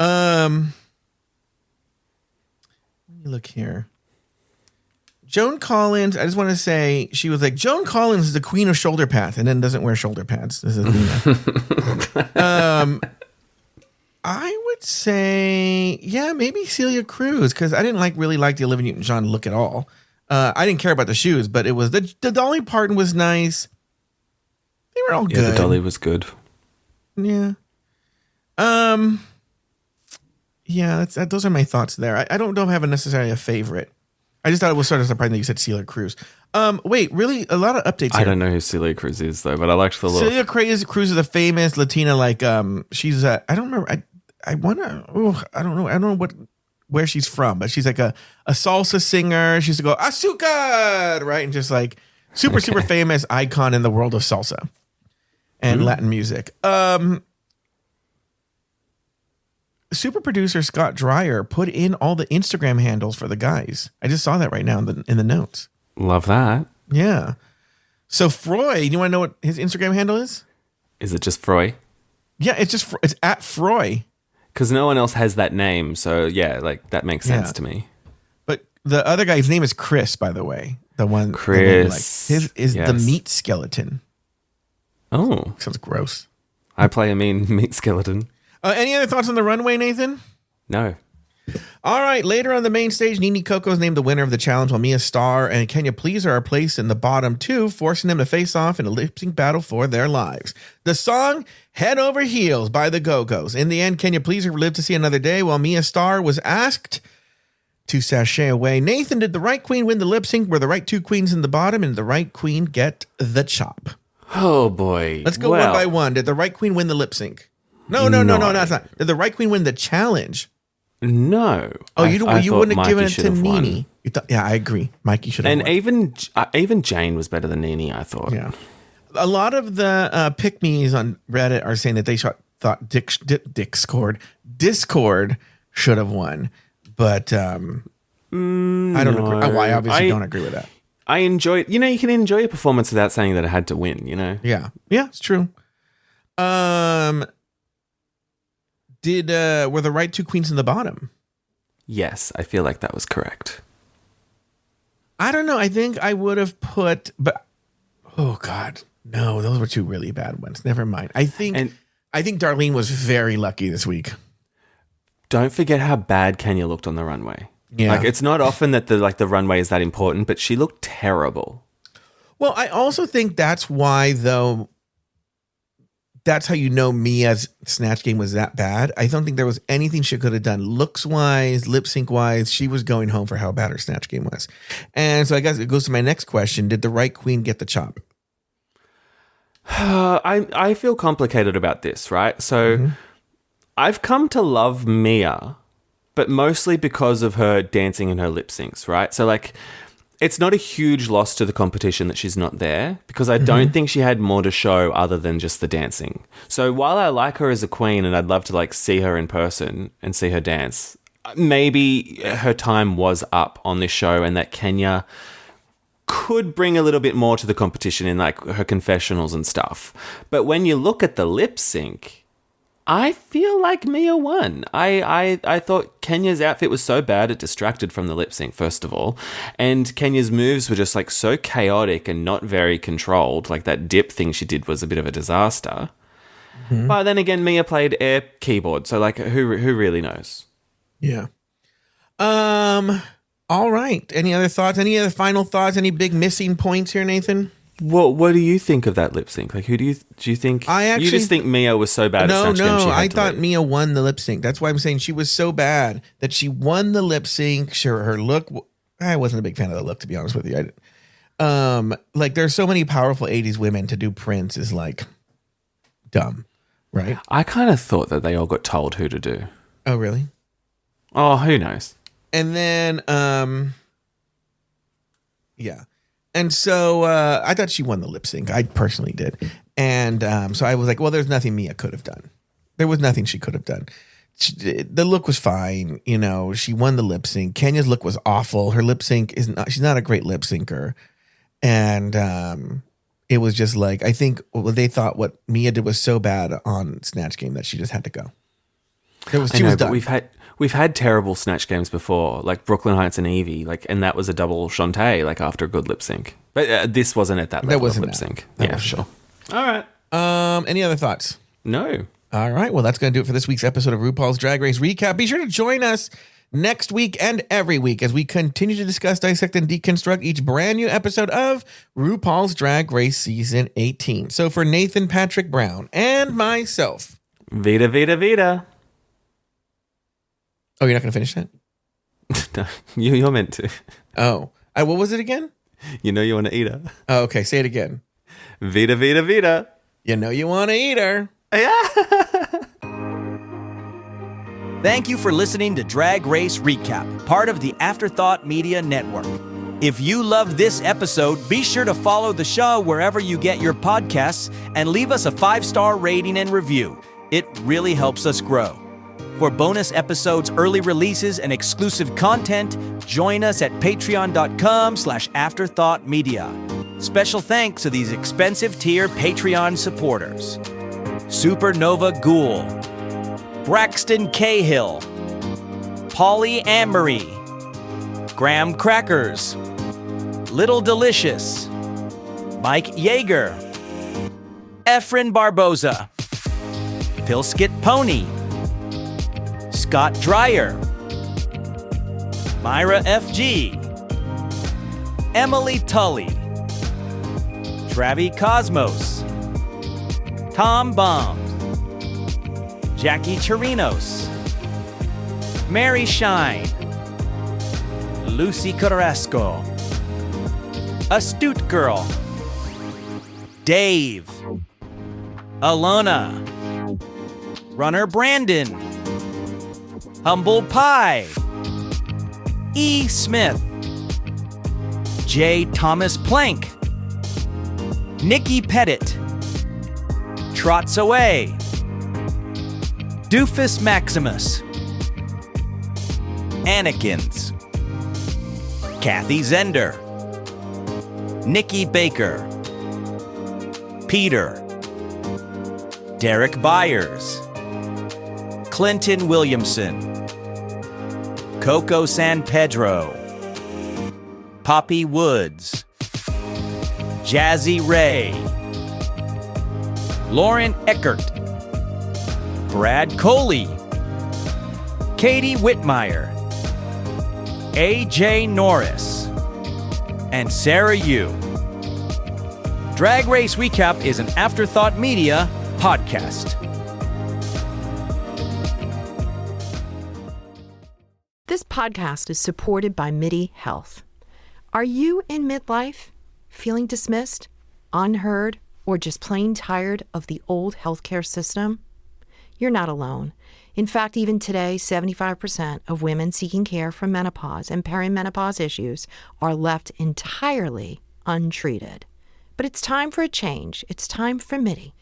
Let me look here. Joan Collins, I just want to say, she was like, Joan Collins is the queen of shoulder pads and then doesn't wear shoulder pads. This is I would say, yeah, maybe Celia Cruz, because I didn't really like the Olivia Newton-John look at all. I didn't care about the shoes, but it was the Dolly Parton was nice. They were all good. Yeah, the Dolly was good. Yeah. Yeah, those are my thoughts there. I don't know if I have necessarily a favorite. I just thought it was sort of surprising that you said Celia Cruz. Wait, really? A lot of updates here. I don't know who Celia Cruz is, though, but I liked the look. Celia Cruz is a famous Latina, like, she's I don't remember. I don't know where she's from, but she's like a salsa singer. She used to go azúcar, right? And just like super famous icon in the world of salsa and Latin music. Super producer Scott Dreyer put in all the Instagram handles for the guys. I just saw that right now in the notes. Love that. Yeah. So Froy, you want to know what his Instagram handle is? Is it just Froy? Yeah, it's at Froy. Because no one else has that name, so yeah, like that makes sense to me. But the other guy's name is Chris, by the way. The one Chris. His is the meat skeleton. Oh, sounds gross. I play a mean meat skeleton. Any other thoughts on the runway, Nathan? No. All right, later on the main stage, Nini Coco is named the winner of the challenge, while Mia Starr and Kenya Pleaser are placed in the bottom two, forcing them to face off in a lip-sync battle for their lives. The song, Head Over Heels by the Go-Go's. In the end, Kenya Pleaser lived to see another day, while Mia Starr was asked to sashay away. Nathan, did the right queen win the lip-sync? Were the right two queens in the bottom, and the right queen get the chop? Oh, boy. Let's go one by one. Did the right queen win the lip-sync? No, it's not. Did the right queen win the challenge? No. Oh, you wouldn't have given it to won. Nini. Yeah, I agree. Mikey should have won. And even Jane was better than Nini, I thought. Yeah. A lot of the pick-me's on Reddit are saying that they thought Discord should have won. But I don't agree. I obviously don't agree with that. I enjoy it. You can enjoy a performance without saying that it had to win, Yeah. Yeah, it's true. Were the right two queens in the bottom? Yes, I feel like that was correct. I don't know. I think I would have put, but oh God, no, those were two really bad ones. Never mind. I think Darlene was very lucky this week. Don't forget how bad Kenya looked on the runway. Yeah. Like, it's not often that the runway is that important, but she looked terrible. Well, I also think that's why, though, that's how you know Mia's Snatch Game was that bad. I don't think there was anything she could have done looks-wise, lip-sync-wise. She was going home for how bad her Snatch Game was. And so I guess it goes to my next question. Did the right queen get the chop? I feel complicated about this, right? So I've come to love Mia, but mostly because of her dancing and her lip syncs, right? So, like, it's not a huge loss to the competition that she's not there, because I don't think she had more to show other than just the dancing. So while I like her as a queen and I'd love to, like, see her in person and see her dance, maybe her time was up on this show, and that Kenya could bring a little bit more to the competition in, like, her confessionals and stuff. But when you look at the lip sync, I feel like Mia won. I thought Kenya's outfit was so bad it distracted from the lip sync, first of all. And Kenya's moves were just, like, so chaotic and not very controlled. Like, that dip thing she did was a bit of a disaster. But then again, Mia played air keyboard. So, like, who really knows? Yeah. All right. Any other thoughts? Any other final thoughts? Any big missing points here, Nathan? What do you think of that lip sync? Like, who do you think? You just think Mia was so bad at Snatch Game? No, I thought Mia won the lip sync. That's why I'm saying she was so bad that she won the lip sync. Sure, her look. I wasn't a big fan of the look, to be honest with you. Like, there's so many powerful 80s women, to do Prince is, like, dumb, right? I kind of thought that they all got told who to do. Oh, really? Oh, who knows? And then, yeah. And so I thought she won the lip sync. I personally did. And so I was like, well, there's nothing Mia could have done. There was nothing she could have done. The look was fine. She won the lip sync. Kenya's look was awful. Her lip sync she's not a great lip syncer. And it was just like, I think they thought what Mia did was so bad on Snatch Game that she just had to go. She was done. But we've had terrible Snatch Games before, like Brooklyn Heights and Evie, and that was a double Shantae, like, after a good lip sync. But this wasn't at that level of lip sync. Yeah, sure. All right. Any other thoughts? No. All right. Well, that's going to do it for this week's episode of RuPaul's Drag Race Recap. Be sure to join us next week and every week as we continue to discuss, dissect, and deconstruct each brand new episode of RuPaul's Drag Race Season 18. So for Nathan Patrick Brown and myself, Vita, Vita, Vita. Oh, you're not going to finish that? No, you're meant to. Oh. What was it again? You know you want to eat her. Oh, okay. Say it again. Vita, Vita, Vita. You know you want to eat her. Yeah. Thank you for listening to Drag Race Recap, part of the Afterthought Media Network. If you love this episode, be sure to follow the show wherever you get your podcasts and leave us a 5-star rating and review. It really helps us grow. For bonus episodes, early releases, and exclusive content, join us at patreon.com/afterthoughtmedia. Special thanks to these expensive tier Patreon supporters: Supernova Ghoul, Braxton Cahill, Polly Amory, Graham Crackers, Little Delicious, Mike Yeager, Efren Barboza, Pilskit Pony, Scott Dreyer, Myra F.G., Emily Tully, Travi Cosmos, Tom Baum, Jackie Chirinos, Mary Shine, Lucy Carrasco, Astute Girl, Dave, Alona, Runner Brandon, Humble Pie, E. Smith, J. Thomas Plank, Nikki Pettit, Trots Away, Doofus Maximus, Anakins, Kathy Zender, Nikki Baker, Peter, Derek Byers, Clinton Williamson, Coco San Pedro, Poppy Woods, Jazzy Ray, Lauren Eckert, Brad Coley, Katie Whitmire, A.J. Norris, and Sarah Yu. Drag Race Recap is an Afterthought Media podcast. This podcast is supported by MIDI Health. Are you in midlife, feeling dismissed, unheard, or just plain tired of the old healthcare system? You're not alone. In fact, even today, 75% of women seeking care for menopause and perimenopause issues are left entirely untreated. But it's time for a change. It's time for MIDI.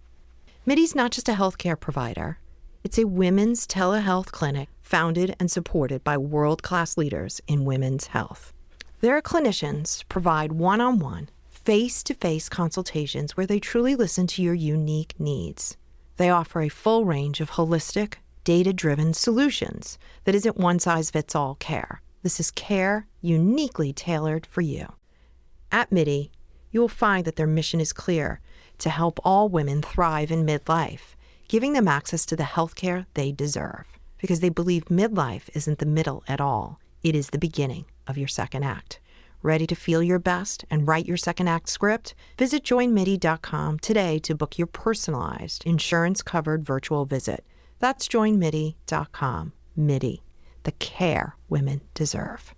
MIDI's not just a healthcare provider. It's a women's telehealth clinic founded and supported by world-class leaders in women's health. Their clinicians provide one-on-one, face-to-face consultations where they truly listen to your unique needs. They offer a full range of holistic, data-driven solutions that isn't one-size-fits-all care. This is care uniquely tailored for you. At MIDI, you will find that their mission is clear: to help all women thrive in midlife, giving them access to the healthcare they deserve. Because they believe midlife isn't the middle at all. It is the beginning of your second act. Ready to feel your best and write your second act script? Visit joinmidi.com today to book your personalized, insurance-covered virtual visit. That's joinmidi.com. MIDI, the care women deserve.